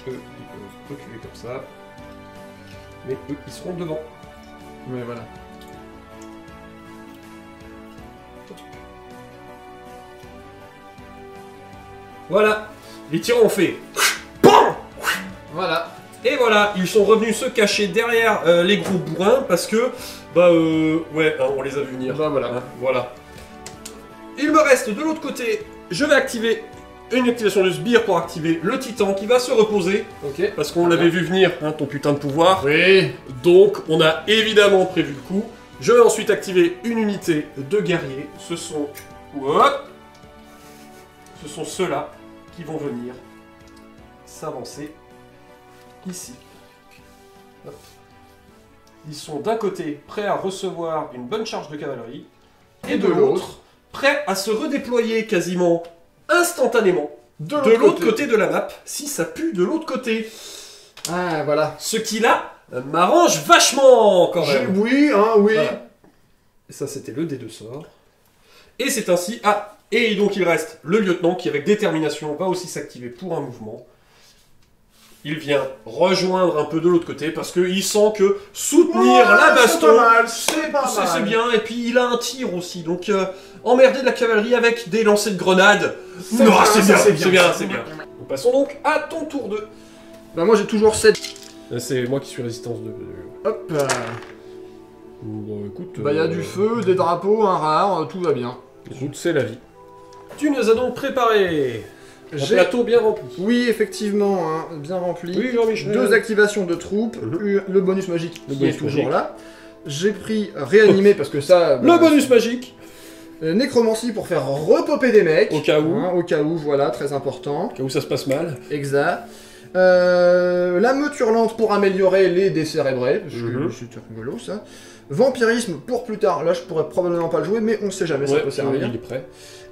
Eux, ils peuvent reculer comme ça. Mais eux, ils seront devant. Mais voilà. Voilà. Les tirants ont fait... BAM! Voilà. Et voilà, ils sont revenus se cacher derrière les gros bourrins parce que, ouais, hein, on les a vus venir. Bah voilà. Hein, voilà. Il me reste de l'autre côté, je vais activer une activation de sbire pour activer le titan qui va se reposer Ok. parce qu'on l'avait vu venir, hein, ton putain de pouvoir. Oui. Donc, on a évidemment prévu le coup. Je vais ensuite activer une unité de guerriers. Ce sont... Hop. Ce sont ceux-là qui vont venir s'avancer ici. Hop. Ils sont d'un côté prêts à recevoir une bonne charge de cavalerie, et de l'autre prêts à se redéployer quasiment instantanément de l'autre côté de la map, si ça pue de l'autre côté. Ah voilà. Ce qui là m'arrange vachement quand même. Oui, hein, oui. Voilà. Et ça c'était le D2 sort. Et c'est ainsi... Ah, et donc il reste le lieutenant qui avec détermination va aussi s'activer pour un mouvement. Il vient rejoindre un peu de l'autre côté parce qu'il sent que soutenir la baston, c'est pas mal. c'est bien. Et puis il a un tir aussi, donc emmerder de la cavalerie avec des lancers de grenades. C'est Non, bien, c'est ça, bien, c'est bien. c'est bien, c'est bien. Nous passons donc à ton tour 2. Bah moi j'ai toujours 7. C'est moi qui suis résistance de... Hop. Bon, écoute... Bah y a du feu, des drapeaux, un rare, tout va bien. Écoute, c'est la vie. Tu nous as donc préparé un J'ai- plateau bien rempli. Oui, effectivement, hein, bien rempli. Oui, Jean-Michel. 2 activations de troupes, Mhm. le bonus magique Le qui bonus est toujours magique. là. J'ai pris réanimer parce que ça... Le bonus magique. Nécromancie pour faire repopper des mecs. Au cas où. Hein, au cas où, voilà, très important. Au cas où ça se passe mal. Exact. La meute hurlante pour améliorer les décérébrés, parce que Mhm. c'est rigolo ça. Vampirisme pour plus tard, là je pourrais probablement pas le jouer, mais on sait jamais, ça peut servir. il est prêt.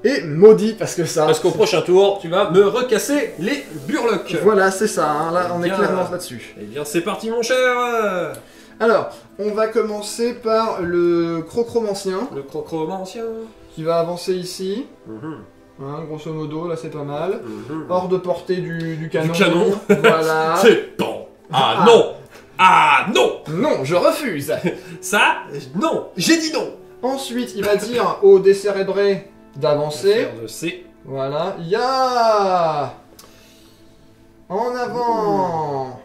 Et maudit, parce que ça... Parce qu'au prochain tour, tu vas me recasser les burlocs. Voilà, c'est ça, hein, là on est Bien. clairement là-dessus. Eh bien, c'est parti, mon cher. Alors, on va commencer par le crocromancien, Le crocromancien. qui va avancer ici. Hein, grosso modo, là c'est pas mal. Hors de portée du canon. Du canon. Voilà. C'est bon. Ah Ah. non. Ah non. Non, je refuse. Ça, non. J'ai dit non. Ensuite, il va dire aux décérébrés d'avancer. Faire de C. Voilà. Ya. En avant.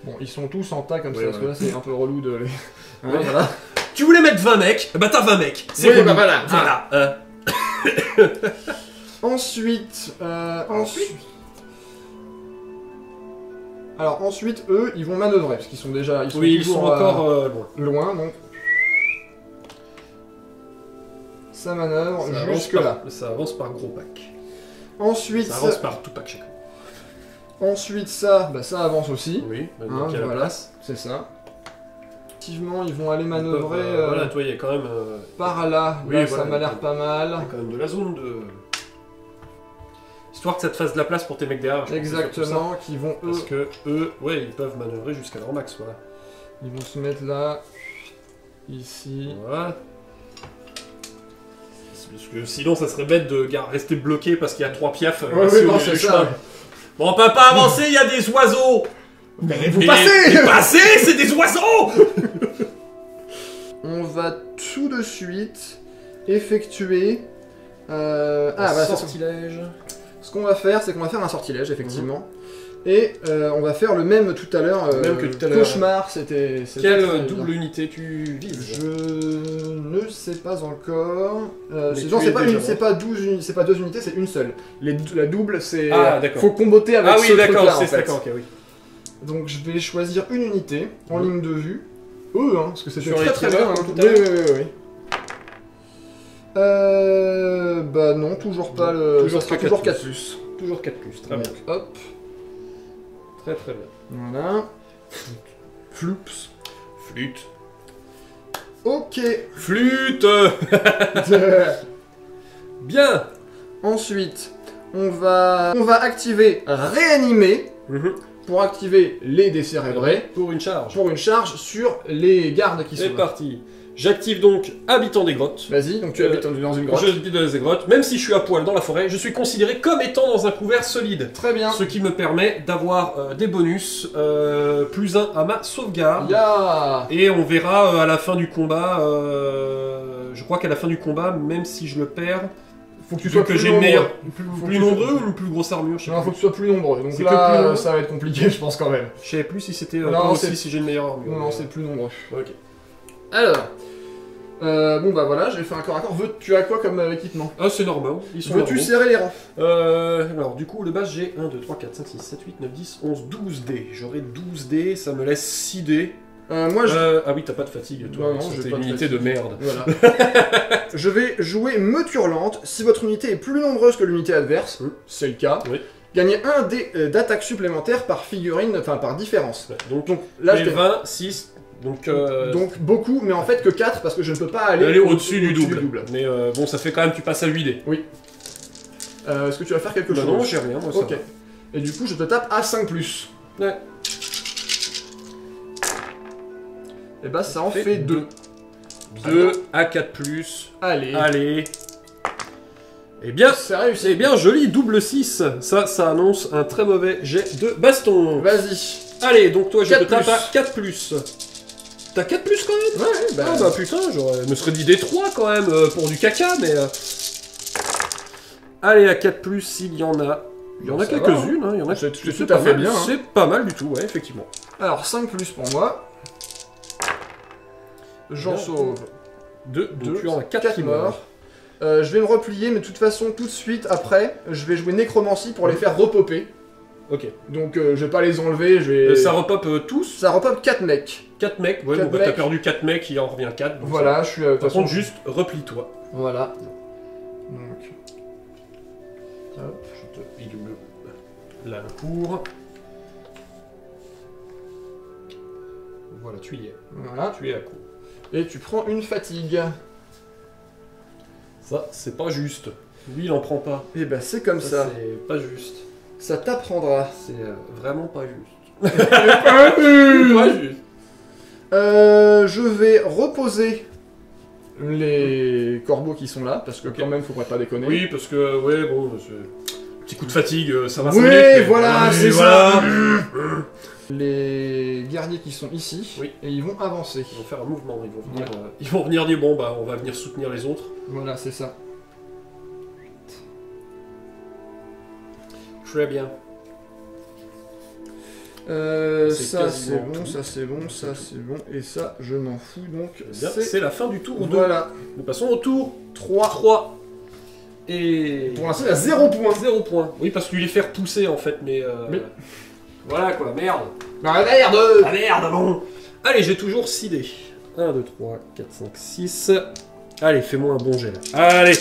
Bon, ils sont tous en tas comme ça, Ouais, parce que ouais. là c'est un peu relou de les... Hein, Ouais. voilà. Tu voulais mettre 20 mecs, bah t'as 20 mecs. C'est Oui, remis. bah voilà. Voilà. Ensuite, alors ensuite, eux, ils vont manœuvrer, parce qu'ils sont déjà... Ils sont Oui, ils sont toujours, encore loin. loin, donc... Ça manœuvre Ça avance jusque là. Ça avance par gros pack. Ensuite, Ça avance par tout pack chacun. ensuite ça, bah ça avance aussi. Oui, Hein, donc il y a la voilà, place. c'est ça. Effectivement, ils vont aller Ils manœuvrer peuvent, voilà, toi, il y a quand même... par là. Oui, Là, voilà, ça m'a l'air pas il y a mal. quand même de la zone de... Histoire que ça te fasse de la place pour tes mecs derrière. je pense que c'est surtout ça. Exactement, qui vont eux... Parce que eux, ouais, ils peuvent manœuvrer jusqu'à leur max, voilà. Ils vont se mettre là, ici. Voilà. Parce que sinon, ça serait bête de rester bloqué parce qu'il y a 3 piafs Ouais, assis ouais, au non, milieu c'est du ça. chemin. Bon, on peut pas avancer, il y a des oiseaux. Mais vous Et passez les passés, c'est des oiseaux. On va tout de suite effectuer... Ah, voilà, c'est ça. sortilège. Ce qu'on va faire, c'est qu'on va faire un sortilège, effectivement. Et on va faire le même tout à l'heure. Même que tout à l'heure. Cauchemar, c'était... Quelle très double bien. unité tu vises? Je ne sais pas encore. Mais Non, tu c'est es pas, déjà c'est pas 12 c'est pas 2 unités, c'est une seule. La double, c'est... Ah, d'accord. Faut comboter avec Ah ce oui, d'accord, truc-là, en c'est fait. d'accord, ok, oui. Donc je vais choisir une unité en ligne de vue. Hein, parce que c'était Sur très les très tireurs, bien. comme Hein. tout à Oui, l'heure. oui, oui, oui. Bah non, toujours pas le... Toujours ça sera que toujours 4+. 4+. Toujours 4+, très bien. Donc, hop, Très très bien. voilà. Floops. Flûte. Ok. Flûte. Bien. Ensuite, on va activer réanimer pour activer les décérébrés Pour une charge. pour une charge sur les gardes qui sont C'est là. parti. J'active donc Habitant des grottes. Vas-y, donc tu habites dans une grotte. Je vis dans les grottes. Même si je suis à poil dans la forêt, je suis considéré comme étant dans un couvert solide. Très bien. Ce qui me permet d'avoir des bonus, plus 1 à ma sauvegarde. Ya. Et on verra à la fin du combat, je crois qu'à la fin du combat, même si je le perds, Faut que tu vu sois que plus j'ai une nombreux. meilleure, Faut plus que tu nombreux sois- ou une plus grosse armure, je sais Non, plus. faut que tu sois plus nombreux. Donc C'est que là, plus nombreux. ça va être compliqué, je pense quand même. Je savais plus si c'était Non, toi c'est- aussi si j'ai une meilleure armure. Non, c'est plus nombreux. Ok. Alors, bon bah voilà, j'ai fait un corps à corps. Tu as quoi comme équipement? Ah, c'est normal, ils sont Veux-tu normaux. serrer les rangs? Alors, du coup, le base, j'ai 1, 2, 3, 4, 5, 6, 7, 8, 9, 10, 11, 12 dés. J'aurai 12 dés, ça me laisse 6 dés. Moi, je... Ah oui, t'as pas de fatigue, toi. Non, non, j'ai c'était pas une de unité de fatigue. merde. Voilà. Je vais jouer meute hurlante. Si votre unité est plus nombreuse que l'unité adverse, c'est le cas, Oui. gagnez un dé d'attaque supplémentaire par figurine, enfin par différence. Ouais, donc, Donc là, les je 20, 6, donc... donc beaucoup, mais en fait que 4 parce que je ne peux pas aller, aller au-dessus du double. double. Mais bon, ça fait quand même, tu passes à 8 dés. Est-ce que tu vas faire quelque Bah chose? non, j'ai rien, moi, ça Ok. va. Et du coup, je te tape à 5+. Ouais. Et bah ça en fait 2. 2 à 4+. Allez. Allez. Eh bien, C'est réussi. c'est bien joli, double 6. Ça annonce un très mauvais jet de baston. Vas-y. Allez, donc toi, je 4+. te tape à 4+. T'as 4+ quand même? Ouais, bah... Ah bah putain, j'aurais me serais dit des 3 quand même pour du caca, mais... Allez, à 4+, s'il y en a. Il y en Bon, a ça va, quelques-unes, hein. Il y en a C'est c'est tout pas à fait mal. bien, hein. C'est pas mal du tout, ouais, effectivement. Alors 5+ pour moi. J'en Bien. sauve 2, donc 2. tu en as 4 4 qui morts. meurent. Je vais me replier, mais de toute façon, tout de suite après, je vais jouer nécromancie pour les faire repopper. Ok. Donc je vais pas les enlever, je vais... Ça repop tous. Ça repop 4 mecs. 4 mecs, ouais, 4 bon, bah, t'as mecs. perdu 4 mecs, il en revient 4. Donc Voilà, je suis... de toute Par façon, contre, juste replie-toi. Voilà. Donc... Hop. Je te bidule la cour. Voilà, tu y es. Voilà. Tu es à court. Et tu prends une fatigue. Ça, c'est pas juste. Lui, il en prend pas. Et bah c'est comme ça. C'est pas juste. Ça t'apprendra. C'est vraiment pas juste. Pas juste. Je vais reposer les corbeaux qui sont là, parce que Ok. quand même, faudrait pas déconner. Oui, parce que, ouais, bon, petit coup de fatigue, ça va Oui, s'en aller, mais- voilà, Oui, c'est voilà. ça. Les guerriers qui sont ici, Oui. et ils vont avancer. Ils vont faire un mouvement, ils vont venir dire, bon, bah, on va venir soutenir les autres. Voilà, c'est ça. Très bien. Ça c'est quasiment bon, tout. ça c'est bon, ça c'est bon, et ça je m'en fous donc Bien, c'est la fin du tour 2. Voilà, Nous passons au tour 3. 3. Et... Pour l'instant il y a 0 points. 0 point. Oui, parce que tu les fais repousser en fait, mais... Mais- Voilà quoi, merde. Bah merde. Ah merde, bon. Allez, j'ai toujours 6 dés. 1, 2, 3, 4, 5, 6. Allez, fais-moi un bon jet là. Allez.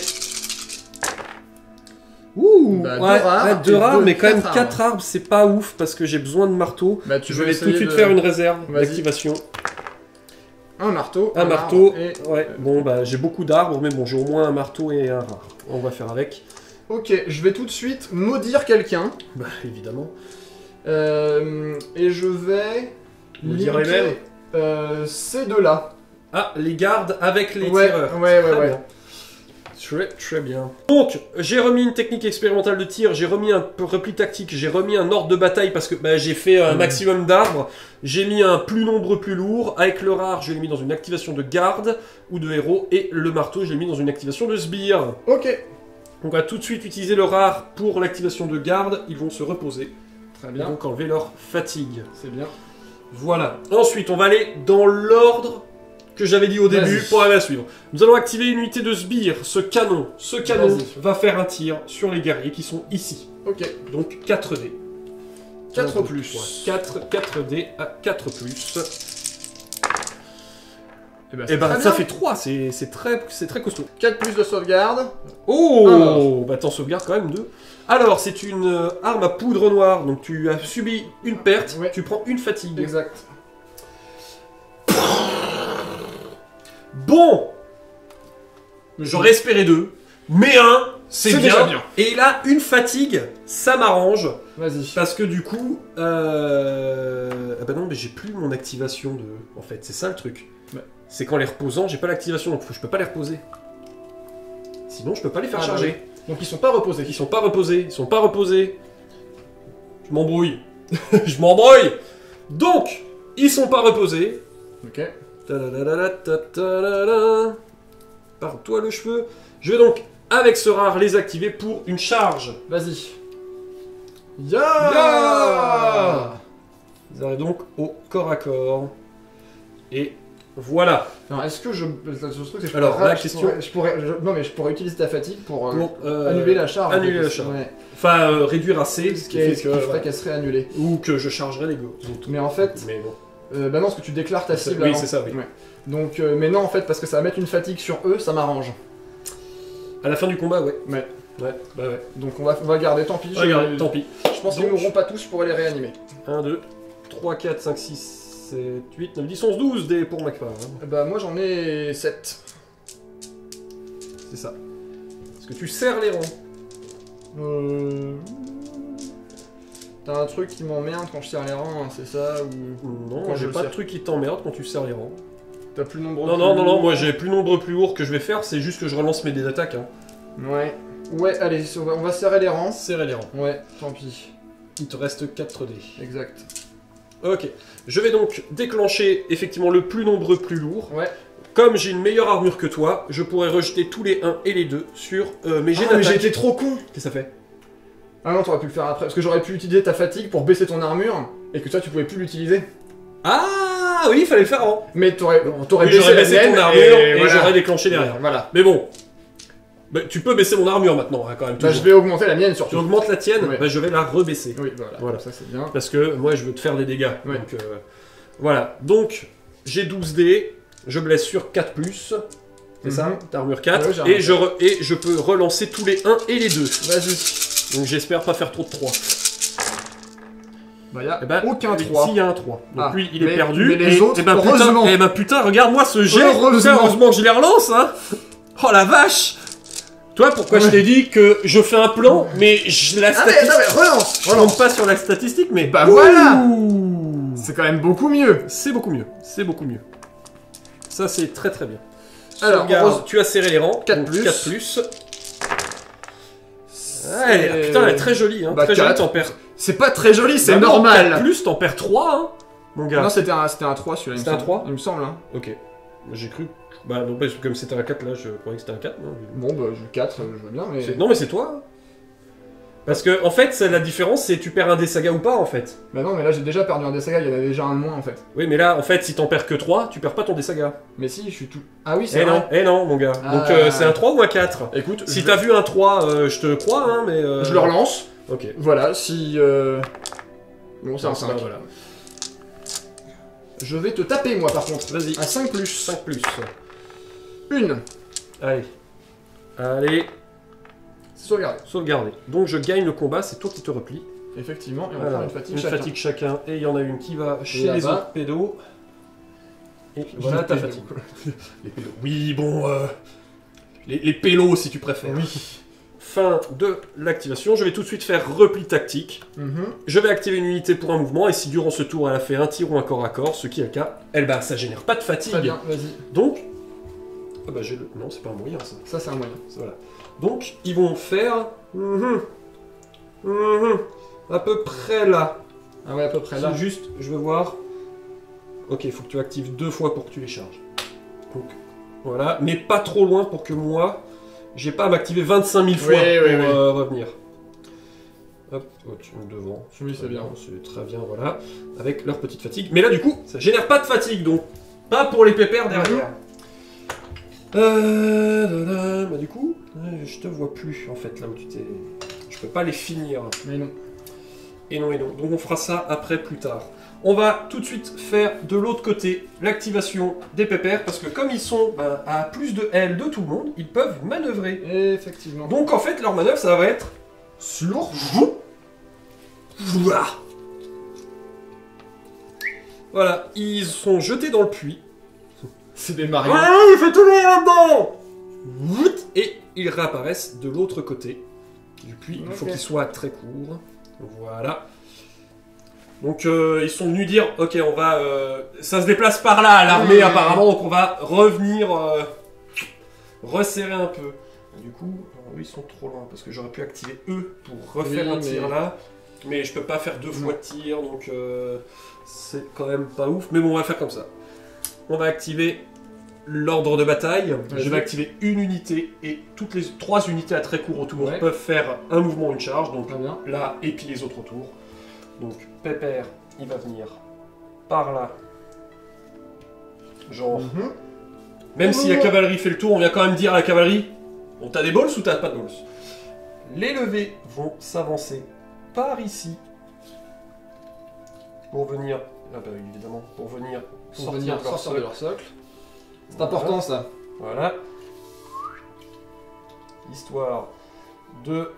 Ouh, Bah, ouais, deux rares, ouais, deux et rares, deux- mais quand même quatre 4 arbres, c'est pas ouf parce que j'ai besoin de marteau. Bah tu Je veux vais tout de essayer suite faire une réserve Vas-y. d'activation. Un marteau. Un marteau. arbre et... Ouais, bon bah j'ai beaucoup d'arbres, mais bon, j'ai au moins un marteau et un rare. On va faire avec. Ok, je vais tout de suite maudire quelqu'un. Bah évidemment. Et je vais... Maudire les linker, mêmes. ces deux-là. Ah, les gardes avec les Ouais, tireurs. ouais, Très ouais. bien. Très bien. Donc, j'ai remis une technique expérimentale de tir, j'ai remis un repli tactique, j'ai remis un ordre de bataille parce que bah, j'ai fait un maximum d'arbres, j'ai mis un plus nombreux plus lourd, avec le rare je l'ai mis dans une activation de garde ou de héros, et le marteau je l'ai mis dans une activation de sbire. Ok. On va tout de suite utiliser le rare pour l'activation de garde, ils vont se reposer, Très et bien. donc enlever leur fatigue. C'est bien. Voilà. Ensuite, on va aller dans l'ordre que j'avais dit au début Vas-y. pour arriver à suivre. Nous allons activer une unité de sbire. Ce canon Vas-y. va faire un tir sur les guerriers qui sont ici. Ok. Donc 4 dés. 4 plus. 4 dés à 4 plus. Et bah, Et bah très ça bien. fait 3, c'est très costaud. 4 plus de sauvegarde. Oh Alors. bah t'en sauvegardes quand même 2. Alors c'est une arme à poudre noire, donc tu as subi une perte, Ouais. tu prends une fatigue. Exact. Bon, j'aurais espéré 2, mais 1, c'est C'est bien. déjà bien. Et là, une fatigue, ça m'arrange, Vas-y. parce que du coup, ah bah non, mais j'ai plus mon activation de... En fait, c'est ça le truc. Ouais. C'est qu'en les reposant, j'ai pas l'activation, donc je peux pas les reposer. Sinon, je peux pas les faire Ah bah charger. Donc ils sont pas reposés. Ils sont pas reposés, ils sont pas reposés. Je m'embrouille. Je m'embrouille. Donc, ils sont pas reposés. Ok. Ta-da-da-da-da-ta-ta-da-da. Pars-toi le cheveu. Je vais donc, avec ce rare, les activer pour une charge. Vas-y. Ya Vous arrivez donc au corps à corps. Et voilà. Alors est-ce que je... Le truc, c'est que je Alors, pourrais- la je question- Non mais je pourrais utiliser ta fatigue pour, Pour, annuler la charge. annuler en fait. la charge. Ouais. Enfin, réduire à C, Ce qui ferait voilà. qu'elle serait annulée. Ou que je chargerai les autres. Mais en fait... Mais bon. bah non, parce que tu déclares ta cible Oui, avant. c'est ça, oui. Ouais. Donc, mais non, en fait, parce que ça va mettre une fatigue sur eux, ça m'arrange. À la fin du combat, ouais. Ouais. Ouais, bah ouais. Donc on va garder, tant pis. Regarde, tant pis. Je pense qu'ils Donc- mourront pas tous, je pourrais les réanimer. 1, 2, 3, 4, 5, 6, 7, 8, 9, 10, 11, 12 des pour McFar. Hein. Bah moi j'en ai 7. C'est ça. Est-ce que tu serres les rangs? T'as un truc qui m'emmerde quand je serre les rangs, hein, c'est ça ou Non, Quand j'ai je pas de serre. truc qui t'emmerde quand tu serres les rangs. t'as plus nombreux Non, plus non, non, non, lourds. moi j'ai plus nombreux plus lourds que je vais faire, c'est juste que je relance mes dés d'attaque. Hein. Ouais. Ouais, allez, on va serrer les rangs. Serrer les rangs. Ouais, tant pis. Il te reste 4 dés. Exact. Ok. Je vais donc déclencher effectivement le plus nombreux plus lourd. Ouais. Comme j'ai une meilleure armure que toi, je pourrais rejeter tous les 1 et les 2 sur mes jets Ah, mais j'ai d'attaque. été trop con. Qu'est-ce que ça fait? Ah non, t'aurais pu le faire après, parce que j'aurais pu utiliser ta fatigue pour baisser ton armure, et que toi tu pouvais plus l'utiliser. Ah oui, il fallait le faire avant. Mais t'aurais Oui, baissé, j'aurais la baissé mienne, ton armure et voilà. j'aurais déclenché derrière. Voilà. Mais bon, bah, tu peux baisser mon armure maintenant, hein, quand même. Bah toujours. je vais augmenter la mienne Tu surtout. augmentes la tienne, Ouais. bah, je vais la rebaisser. Oui, voilà. Voilà. Ça c'est bien. Parce que moi, je veux te faire des dégâts. Ouais. Donc, voilà. Donc, j'ai 12 dés, je blesse sur 4+. C'est ça? Mhm. T'as armure 4. Ouais, j'ai armure et je peux relancer tous les 1 et les 2. Vas-y. Donc, j'espère pas faire trop de 3. Bah y'a Eh ben, aucun oui, 3. S'il y a un 3. Donc Ah, lui, il est mais- perdu. mais les autres, putain, heureusement. putain, regarde-moi ce jet. Heureusement. Putain, heureusement que je les relance, hein. Oh la vache. Toi, pourquoi je t'ai dit que je fais un plan, mais la Ah mais, statistique... non, mais relance. Je rentre pas sur la statistique, mais... Bah voilà. Ouh. C'est quand même beaucoup mieux. C'est beaucoup mieux. C'est beaucoup mieux. Ça, c'est très très bien. Alors, Sauvegarde, tu as serré les rangs. 4 donc plus. 4 plus. Ah, putain, elle est très jolie. Hein. Bah, très jolie, 4. t'en perds... C'est pas très joli, c'est Bah non, normal. 4 plus, t'en perds 3, hein, mon gars. Non, c'était un 3 celui-là. il me C'était un semble. 3? Il me semble, hein. Ok. J'ai cru... Bah non, parce que comme c'était un 4, là, je croyais que c'était un 4. Non, Bon, bah, 4, je veux bien, mais. Non, mais c'est toi. Parce que, en fait, la différence, c'est tu perds un des sagas ou pas, en fait. Bah non, mais là j'ai déjà perdu un des sagas, il y en avait déjà un de moins en fait. Oui, mais là, en fait, si t'en perds que 3, tu perds pas ton des sagas. Mais si, je suis tout. Ah oui, c'est Eh vrai. non, eh non, mon gars. Ah. Donc, c'est un 3 ou un 4. Écoute, Si t'as vu un 3, je te crois, hein, mais... je le relance. Ok. Voilà, si. Bon, c'est un 5. Bah, voilà. Je vais te taper moi par contre. Vas-y. Un 5 plus. 5 plus. Une. Allez. Allez. C'est sauvegardé. Sauvegarder. Donc, je gagne le combat, c'est toi qui te replies. Effectivement, et on va Voilà. faire une fatigue Une chacun. fatigue chacun. Et il y en a une qui va chez là-bas. les autres pédos. Et voilà ta fatigue. Les pédos. Oui, bon... Les pélos, si tu préfères. Oui. Fin de l'activation. Je vais tout de suite faire repli tactique. Je vais activer une unité pour un mouvement, et si durant ce tour elle a fait un tir ou un corps à corps, ce qui est le cas, ça génère pas de fatigue. Très bien, vas-y. Donc... Ah bah j'ai le... Non, c'est pas un moyen ça. Ça c'est un moyen. Voilà. Donc, ils vont faire... à peu près là. Ah ouais, à peu près là. C'est juste, je veux voir... Ok, il faut que tu actives 2 fois pour que tu les charges. Donc, voilà. Mais pas trop loin pour que moi, j'ai pas à m'activer 25 000 fois pour revenir. Hop, tu me devant. Oui, c'est bien. C'est très bien, voilà. Avec leur petite fatigue. Mais là, du coup, ça génère pas de fatigue, donc pas pour les pépères derrière. Bah du coup, je te vois plus, en fait, là où tu t'es... Je peux pas les finir. Mais non. Et non, et non. Donc on fera ça après, plus tard. On va tout de suite faire de l'autre côté l'activation des pépères, parce que comme ils sont à plus de L de tout le monde, ils peuvent manœuvrer. Effectivement. Donc en fait, leur manœuvre, ça va être... Slour. Voilà, ils sont jetés dans le puits. C'est des marions. Ah, il fait tout le monde là-dedans. Et ils réapparaissent de l'autre côté du puits. Il faut qu'ils soient très courts. Voilà. Donc ils sont venus dire, ok, on va... ça se déplace par là, l'armée apparemment, donc on va revenir resserrer un peu. Du coup, eux ils sont trop loin, parce que j'aurais pu activer eux pour refaire un tir là. Mais je peux pas faire 2 fois de tir, donc c'est quand même pas ouf. Mais bon, on va faire comme ça. On va activer l'ordre de bataille. Je vais activer une unité, et toutes les 3 unités à très court autour peuvent faire un mouvement, une charge. Donc là, et puis les autres autour. Donc Pépère, il va venir par là. Genre... Même si la cavalerie fait le tour, on vient quand même dire à la cavalerie, bon, t'as des balls ou t'as pas de balls? Les levées vont s'avancer par ici. Pour venir... Ah bah évidemment, pour venir sortir de leur socle. C'est important ça. Voilà. Histoire de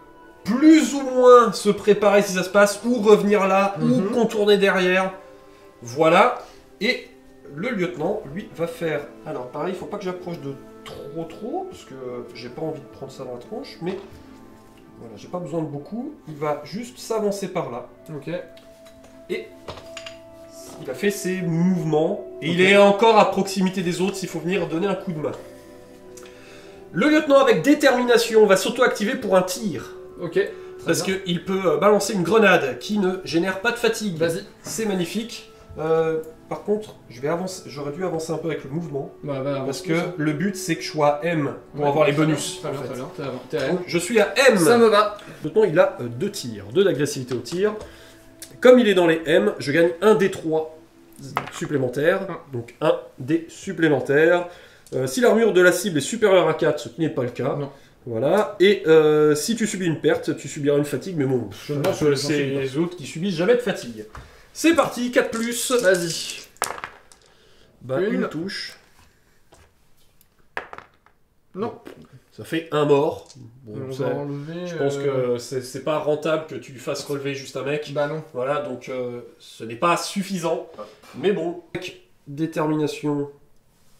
plus ou moins se préparer si ça se passe, ou revenir là, ou contourner derrière. Voilà. Et le lieutenant, lui, va faire... Alors pareil, il faut pas que j'approche de trop, parce que j'ai pas envie de prendre ça dans la tronche, mais... Voilà, j'ai pas besoin de beaucoup. Il va juste s'avancer par là. Ok. Et... il a fait ses mouvements, et il est encore à proximité des autres s'il faut venir donner un coup de main. Le lieutenant, avec détermination, va s'auto-activer pour un tir. Ok. Parce qu'il peut balancer une grenade qui ne génère pas de fatigue. Vas-y. C'est magnifique. Par contre, j'aurais dû avancer un peu avec le mouvement. Parce que le but, c'est que je sois à M pour avoir les bonus. Très bien, t'es à M. Donc, je suis à M. Ça me va. Le lieutenant, il a 2 tirs, 2 d'agressivité au tir. Comme il est dans les M, je gagne un D3 supplémentaire. Donc un D supplémentaire. Si l'armure de la cible est supérieure à 4, ce qui n'est pas le cas. Non. Voilà. Et si tu subis une perte, tu subiras une fatigue. Mais bon, c'est les autres qui subissent jamais de fatigue. C'est parti, 4+. Vas-y. Bah, une touche. Non. Ça fait un mort. Bon, On va enlever, je pense que c'est pas rentable que tu fasses relever juste un mec. Bah non. Voilà, donc ce n'est pas suffisant. Mais bon. Avec détermination,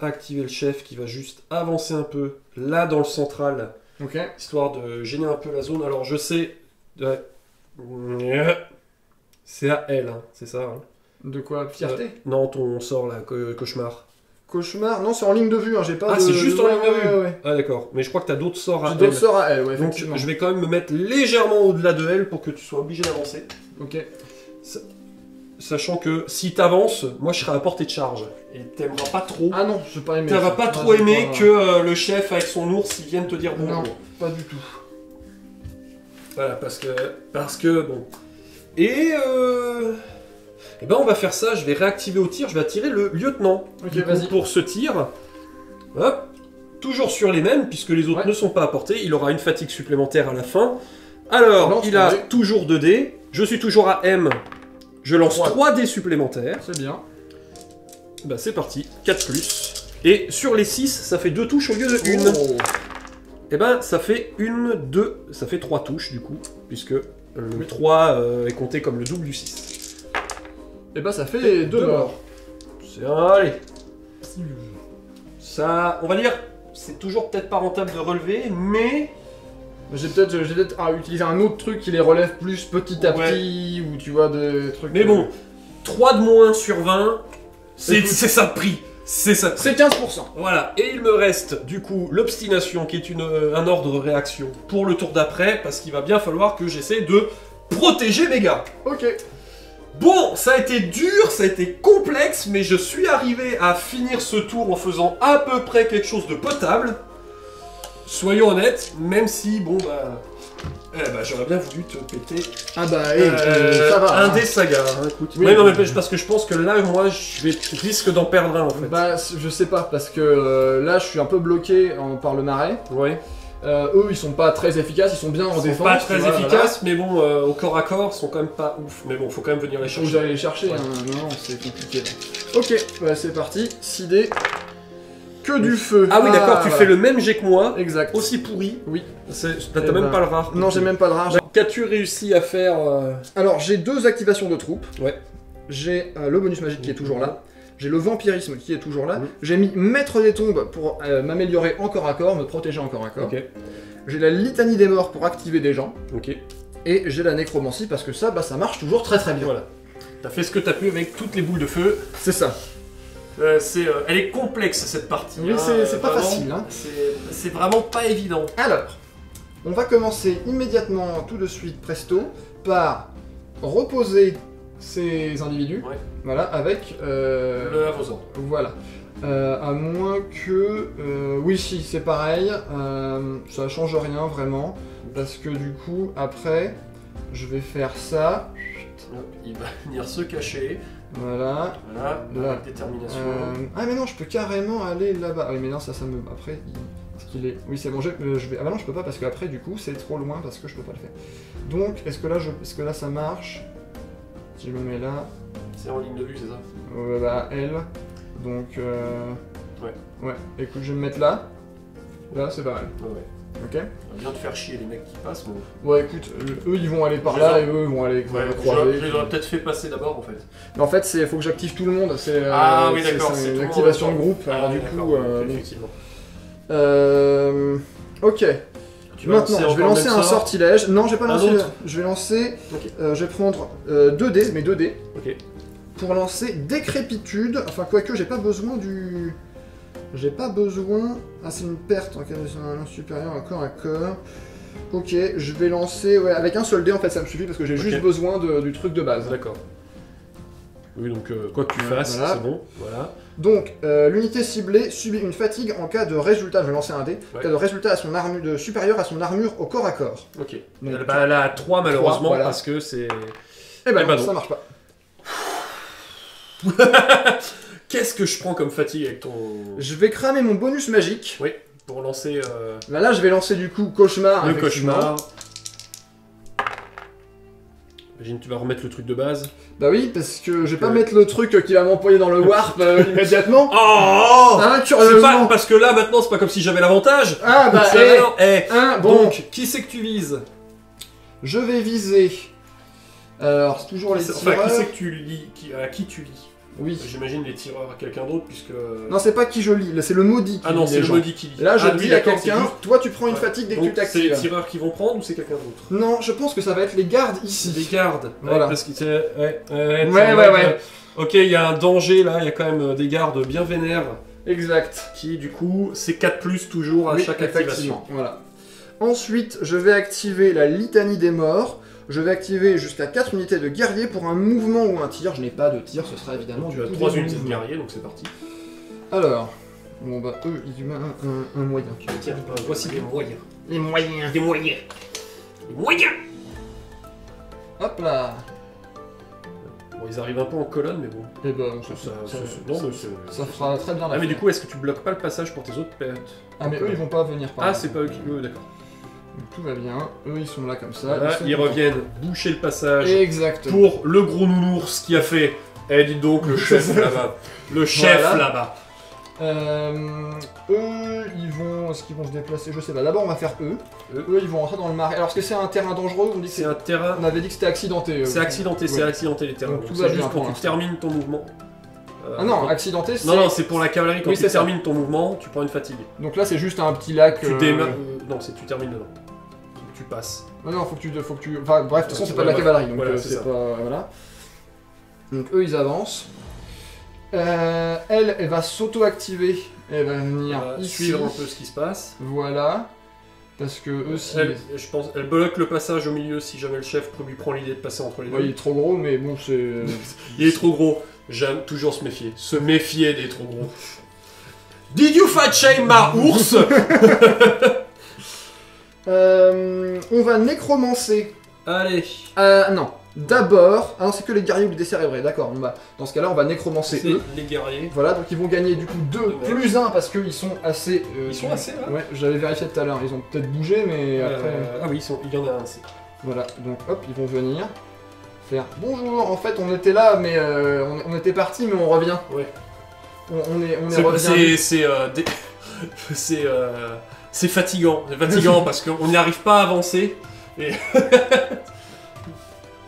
activer le chef qui va juste avancer un peu là dans le central. Ok. Histoire de gêner un peu la zone. Alors je sais... C'est à elle, hein, c'est ça. Hein. De quoi? Fierté? Non, ton sort là, cauchemar. Cauchemar? Non, c'est en ligne de vue, hein, j'ai pas Ah, c'est juste en ligne de vue? Ouais. Ah d'accord, mais je crois que t'as d'autres sorts à J'ai elle. d'autres sorts à elle, ouais, Donc effectivement. je vais quand même me mettre légèrement au-delà de elle pour que tu sois obligé d'avancer. Ok. Sachant que si t'avances, moi je serai à portée de charge. Et t'aimeras pas trop. Ah non, je vais pas aimer. T'aimeras pas trop aimer que le chef avec son ours il vienne te dire bonjour. Non, pas du tout. Voilà, parce que bon. Et ben on va faire ça, je vais réactiver au tir, je vais attirer le lieutenant. Ok, Du coup, vas-y. pour ce tir, hop, toujours sur les mêmes, puisque les autres Ouais. ne sont pas apportés, il aura une fatigue supplémentaire à la fin. Alors, Lance il a ton dé. toujours 2 dés, je suis toujours à M, je lance 3 dés supplémentaires. C'est bien. Bah c'est parti, 4+. Et sur les 6, ça fait 2 touches au lieu de 1. Oh. Et ben ça fait 1, 2, ça fait 3 touches du coup, puisque le 3 est compté comme le double du 6. Et bah ça fait 2 morts. C'est allez. Ça, on va dire, c'est toujours peut-être pas rentable de relever, mais J'ai peut-être utilisé un autre truc qui les relève plus petit à Ouais. petit, ou tu vois, des trucs... mais bon, 3 de moins sur 20, c'est Écoute. ça de prix. C'est ça de prix. C'est 15%. Voilà, et il me reste du coup l'obstination qui est un ordre réaction pour le tour d'après, parce qu'il va bien falloir que j'essaie de protéger mes gars. Ok. Bon, ça a été dur, ça a été complexe, mais je suis arrivé à finir ce tour en faisant à peu près quelque chose de potable. Soyons honnêtes, même si, bon bah... j'aurais bien voulu te péter Ah bah, ça va. un hein. des sagas, hein, écoute. Oui, Ouais, non, mais oui. parce que je pense que là, moi, risque d'en perdre un, en fait. Bah, je sais pas, parce que là, je suis un peu bloqué par le marais. Ouais. Eux, ils sont pas très efficaces, ils sont bien en Ils sont défense. pas tu très vois, efficaces, mais bon, au corps à corps, sont quand même pas ouf. Mais bon, faut quand même venir les Faut que chercher. j'aille les chercher, Ouais. hein. Non, c'est compliqué là. Ok, bah, c'est parti. 6 dés. Que du feu. Ah oui, d'accord, tu voilà. fais le même jet que moi, Exact. aussi pourri. Oui. T'as Eh même ben, pas le rare. Non, j'ai même pas de rare. Qu'as-tu réussi à faire Alors, j'ai 2 activations de troupes. Ouais. J'ai le bonus magique qui est toujours là. J'ai le vampirisme qui est toujours là. Mhm. J'ai mis maître des tombes pour m'améliorer en corps à corps, me protéger en corps à corps. Ok, J'ai la litanie des morts pour activer des gens. ok. Et j'ai la nécromancie parce que ça, bah, ça marche toujours très très bien. Voilà. T'as fait ce que t'as pu avec toutes les boules de feu. C'est ça. Elle est complexe cette partie. Oui, hein, c'est pas vraiment. facile, hein. C'est vraiment pas évident. Alors, on va commencer immédiatement, tout de suite, presto, par reposer ces individus. Ouais. Voilà, avec... Le à vos ordres. Voilà. À moins que... oui, si, c'est pareil. Ça change rien, vraiment. Parce que du coup, après, je vais faire ça. Hop, il va venir se cacher. Voilà. Voilà, Là. avec détermination. Ah mais non, je peux carrément aller là-bas. Ah oui, mais non, ça me... Après, est-ce qu'il est... Oui, c'est bon, je vais... Ah bah non, je peux pas parce qu'après, du coup, c'est trop loin parce que je peux pas le faire. Donc, est-ce que là, ça marche? Si je me mets là... C'est en ligne de vue, c'est ça? Bah, L. Donc, Ouais. Ouais, écoute, je vais me mettre là. Là, c'est pas mal. Ouais. Ok? Ça va bien te faire chier les mecs qui passent, mais... Ouais, écoute, eux, ils vont aller par Je là les et eux, ils vont aller Ouais, croiser. je les aurais peut-être fait passer d'abord, en fait. Mais en fait, il faut que j'active tout le monde. C'est Ah oui, d'accord, c'est c'est tout le l'activation de monde. groupe. Alors, Ah, du d'accord, coup... effectivement. Ok. Tu vas Maintenant, lancer je vais encore lancer le un même sort sortilège. Non, je vais pas Un lancer. autre Je vais lancer. Ok. Je vais prendre 2 dés, mes 2 dés, Ok. pour lancer décrépitude. Enfin, quoique, j'ai pas besoin du. J'ai pas besoin. Ah, c'est une perte en cas de supérieur à corps à corps. Ok, je vais lancer. Ouais, avec un seul dé, en fait, ça me suffit parce que j'ai Ok. juste besoin du truc de base. D'accord. Oui, donc quoi que tu fasses, Voilà. c'est bon. Voilà. Donc, l'unité ciblée subit une fatigue en cas de résultat. Je vais lancer un dé. En Ouais. cas de résultat à son armure supérieur à son armure au corps à corps. Ok. Donc, Elle a 3 malheureusement voilà. parce que c'est... Eh ben, Eh ben non, non. ça marche pas. Qu'est-ce que je prends comme fatigue avec ton... Je vais cramer mon bonus magique. Oui, pour lancer Là, je vais lancer du coup cauchemar. le effectivement. cauchemar. J'imagine que tu vas remettre le truc de base. Bah oui, parce que je vais pas mettre le truc qui va m'employer dans le warp immédiatement. Oh Hein, C'est curieusement. pas... Parce que là, maintenant, c'est pas comme si j'avais l'avantage. Ah bah, C'est vraiment- bon, Donc, qui c'est que tu vises? je vais viser. Alors, c'est toujours les Enfin, tireurs. qui c'est que tu lis? À qui tu lis? Oui. J'imagine les tireurs à quelqu'un d'autre, puisque... Non, c'est pas qui je lis, là, c'est le maudit qui Ah non, lit c'est les le gens. maudit qui lit. Là, je Ah, dis oui, à d'accord, quelqu'un, c'est juste- toi, tu prends une Ouais. fatigue dès que Donc, tu c'est les t'actives. tireurs qui vont prendre ou c'est quelqu'un d'autre? Non, je pense que ça va être les gardes ici. Les gardes. Voilà. Ouais, parce que Ouais, ouais. Ok, il y a un danger là, il y a quand même des gardes bien vénères Exact. qui, du coup, c'est 4+ toujours à Oui, chaque activation. effectivement, voilà. Ensuite, je vais activer la litanie des morts. Je vais activer jusqu'à 4 unités de guerriers pour un mouvement ou un tir. Je n'ai pas de tir, ce sera évidemment Tu as du 3 des unités de mouvements. guerriers, donc c'est parti. Alors, bon bah eux, ils ont un moyen. Tiens, voici des moyens. Les moyens. Des moyens. Moyen. Hop là. Bon, ils arrivent un peu en colonne, mais bon. Et ben, ça fera très bien la Ah, mais du fin. coup, est-ce que tu bloques pas le passage pour tes autres pets? Ah, mais eux, ils vont pas venir par Ah, là. c'est pas eux qui. D'accord. Donc, tout va bien. Eux, ils sont là comme ça. Là, sont ils contents. reviennent boucher le passage Exactement. pour le gros nounours qui a fait. Eh, dis donc, le chef là-bas. Le chef Voilà. là-bas. Eux, ils vont. Est-ce qu'ils vont se déplacer? Je sais pas. D'abord, on va faire eux. Eux, ils vont rentrer dans le marais. Alors, est-ce que c'est un terrain dangereux? On dit que C'est un terrain. On avait dit que c'était accidenté. C'est accidenté, c'est Ouais. accidenté les terrains. Donc, tout C'est va juste bien pour pour que tu l'instant. termines ton mouvement. Ah non, quand- accidenté, c'est. Non, c'est pour la cavalerie. Quand Oui, tu c'est ça. termines ton mouvement, tu prends une fatigue. Donc là, c'est juste un petit lac. Tu démarres. Non, c'est tu termines dedans. Tu passes. Non, faut que tu. Enfin, bref, de toute façon, c'est pas de la Ouais, cavalerie. Donc, voilà, c'est c'est ça. pas. Voilà. Donc, eux, ils avancent. Elle va s'auto-activer. Elle va venir On va ici. suivre un peu ce qui se passe. Voilà. Parce que eux, si. Je pense, elle bloque le passage au milieu si jamais le chef lui prend l'idée de passer entre les deux. Ouais, il est trop gros, mais bon, c'est. Il est trop gros. J'aime toujours se méfier. Se méfier des trop gros. Did you fat shame ma ours? On va nécromancer. Allez. Non. D'abord. Ah non, c'est que les guerriers ou les décérébrés. D'accord. Bon, bah, dans ce cas-là, on va nécromancer C'est eux. les guerriers. Voilà, donc ils vont gagner du coup 2 Ouais. plus 1 parce qu'ils sont assez. Ils sont assez là. Ouais, j'avais vérifié tout à l'heure. Ils ont peut-être bougé, mais après. Ah oui, il y en a un. C'est- Voilà, donc hop, ils vont venir. Faire bonjour, en fait on était là, mais on était parti, mais on revient. Ouais. On est C'est revenu. c'est fatigant. C'est fatigant parce qu'on n'y arrive pas à avancer.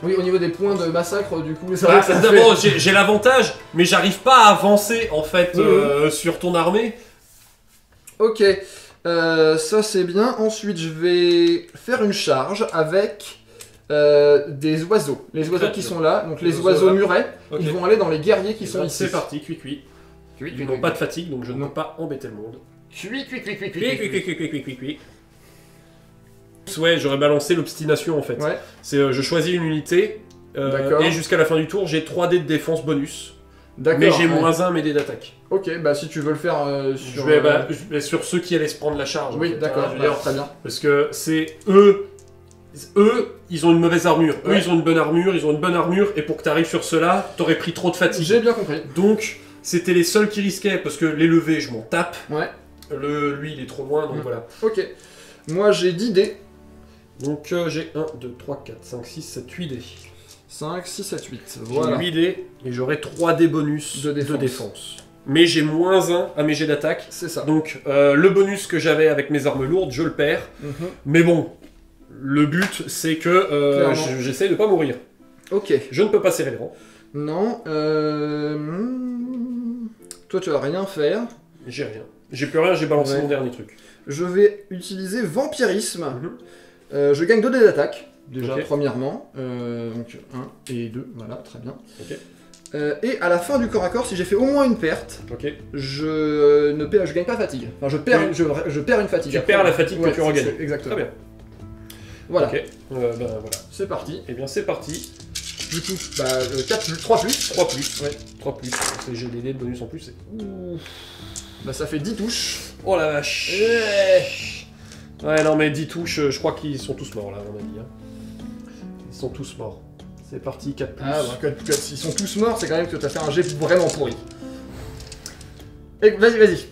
Oui, au niveau des points de massacre, du coup, c'est vrai que ça fait- D'abord, j'ai l'avantage, mais j'arrive pas à avancer en fait sur ton armée. Ok, ça c'est bien. Ensuite, je vais faire une charge avec des oiseaux. Les oiseaux qui sont là, donc les Les oiseaux oiseaux là. murets, Ok. ils vont aller dans les guerriers qui Eh sont ben, ici. c'est parti, cuit. Ils n'ont pas de fatigue, donc je ne Non. peux pas embêter le monde. Cuit. Cuit. Ouais, j'aurais balancé l'obstination en fait. Ouais, C'est je choisis une unité D'accord. et jusqu'à la fin du tour, j'ai 3 dés de défense bonus. d'accord. Mais j'ai ouais. moins 1 mes dés d'attaque. Ok, bah si tu veux le faire sur. Je vais sur ceux qui allaient se prendre la charge. en Oui, fait, d'accord, hein, je veux dire, très bien. parce que c'est eux, ils ont une mauvaise armure. Eux, Ouais. ils ont une bonne armure, et pour que tu arrives sur ceux-là, t'aurais pris trop de fatigue. J'ai bien compris. Donc, c'était les seuls qui risquaient, parce que les levés, je m'en tape. Ouais, Lui, il est trop loin, donc Mm. voilà. ok. Moi j'ai 10 dés. Donc, j'ai 1, 2, 3, 4, 5, 6, 7, 8 dés. 5, 6, 7, 8. J'ai Voilà. 8 dés, et j'aurai 3 dés bonus De défense. défense. Mais j'ai moins 1 à mes jets d'attaque. C'est ça. Donc, le bonus que j'avais avec mes armes lourdes, je le perds. Mhm. Mais bon, le but, c'est que Clairement. j'essaye de pas mourir. Ok. Je ne peux pas serrer les rangs. Non. Toi, tu vas rien faire. J'ai rien. J'ai plus rien, j'ai balancé Ouais. mon dernier truc. Je vais utiliser vampirisme. Mhm. Je gagne 2 dés d'attaque. Déjà, Ok. premièrement. Donc 1 et 2. Voilà, très bien. Ok. Et à la fin du corps à corps, si j'ai fait au moins une perte, Ok. je gagne pas de fatigue. Enfin, je perds, Oui. je perds une fatigue. Tu Après, perds la fatigue que ouais, tu regagnes. c'est exactement. Très bien. Voilà, Ok. Voilà. c'est parti. Et bien, c'est parti. Du coup, 3 plus. 3 plus. Ouais. 3 plus. J'ai des dés de bonus en plus. Bah, ça fait 10 touches. Oh la vache. Ouais, non, mais 10 touches, je crois qu'ils sont tous morts là, à mon avis. Hein. Ils sont tous morts. C'est parti, 4 plus. Ah, bah, s'ils sont tous morts, c'est quand même que t'as fait un jet vraiment pourri. Et vas-y.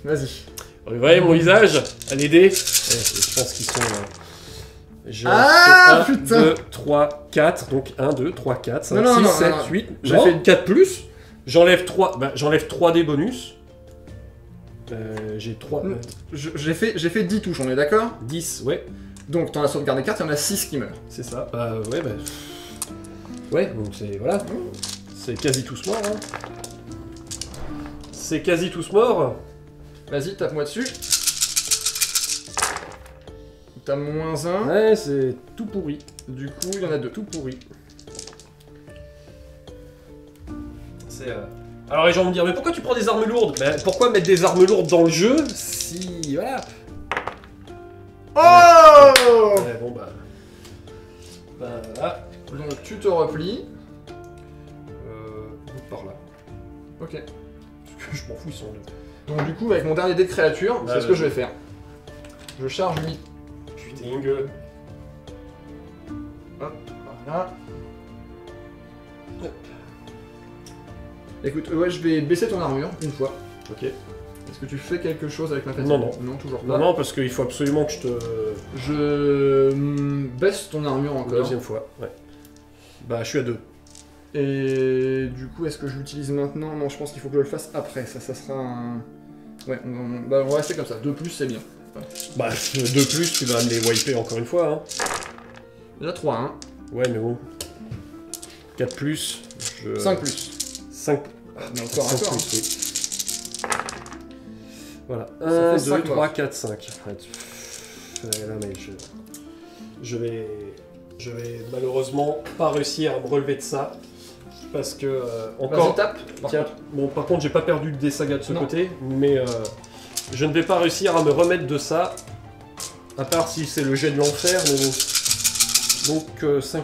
Vous voyez mon visage à les dés je pense qu'ils sont. Ah, 1, putain. 2, 3, 4. Donc 1, 2, 3, 4, 5, Non, 6, non, 7, non. 8. J'ai J'ai fait- fait 4 plus. J'enlève 3. J'enlève 3 des bonus. J'ai 3. Mm. J'ai fait 10 touches, on est d'accord? 10, ouais. Donc, dans la sauvegarde des cartes, il y en a 6 qui meurent. C'est ça. Ouais, Ouais, donc c'est. Voilà. C'est quasi tous morts. Hein. C'est quasi tous morts. Vas-y, tape-moi dessus. T'as moins 1. Ouais, c'est tout pourri. Du coup, il y en a 2. Tout pourri. C'est. Alors les gens vont me dire, mais pourquoi tu prends des armes lourdes? Pourquoi mettre des armes lourdes dans le jeu si. Voilà. Oh! Ouais, bon bah. Voilà. Donc, tu te replies. Par là. Ok. Parce que je m'en fous, ils sont deux. Donc, du coup, avec mon dernier dé de créature, c'est ce que vas-y. je vais faire. Je charge lui. Putain. Hop, voilà. Écoute, ouais, je vais baisser ton armure une fois. Ok. Est-ce que tu fais quelque chose avec ma fatigue? Non, non. Non, toujours pas. Non, non, parce qu'il faut absolument que je te... Je baisse ton armure encore. Deuxième fois, ouais. Bah, je suis à 2. Et du coup, est-ce que je l'utilise maintenant? Non, je pense qu'il faut que je le fasse après. Ça sera un... Ouais, on va rester comme ça. 2+, c'est bien. Ouais. Bah, 2+, tu vas me les wiper encore une fois, hein. Déjà 3, hein. Ouais, mais bon. 4+, je... 5+. 5... Mais encore, 5 encore. plus, oui. Voilà. Ça 1, fait 2, 5 3, morts. 4, 5. Là, mais je vais malheureusement pas réussir à me relever de ça. Parce que, encore... Vas-y, tape. Tiens, bon, par contre, j'ai pas perdu des sagas de ce Non. côté, mais je ne vais pas réussir à me remettre de ça. À part si c'est le jet de l'enfer, mais bon. Donc, 5+.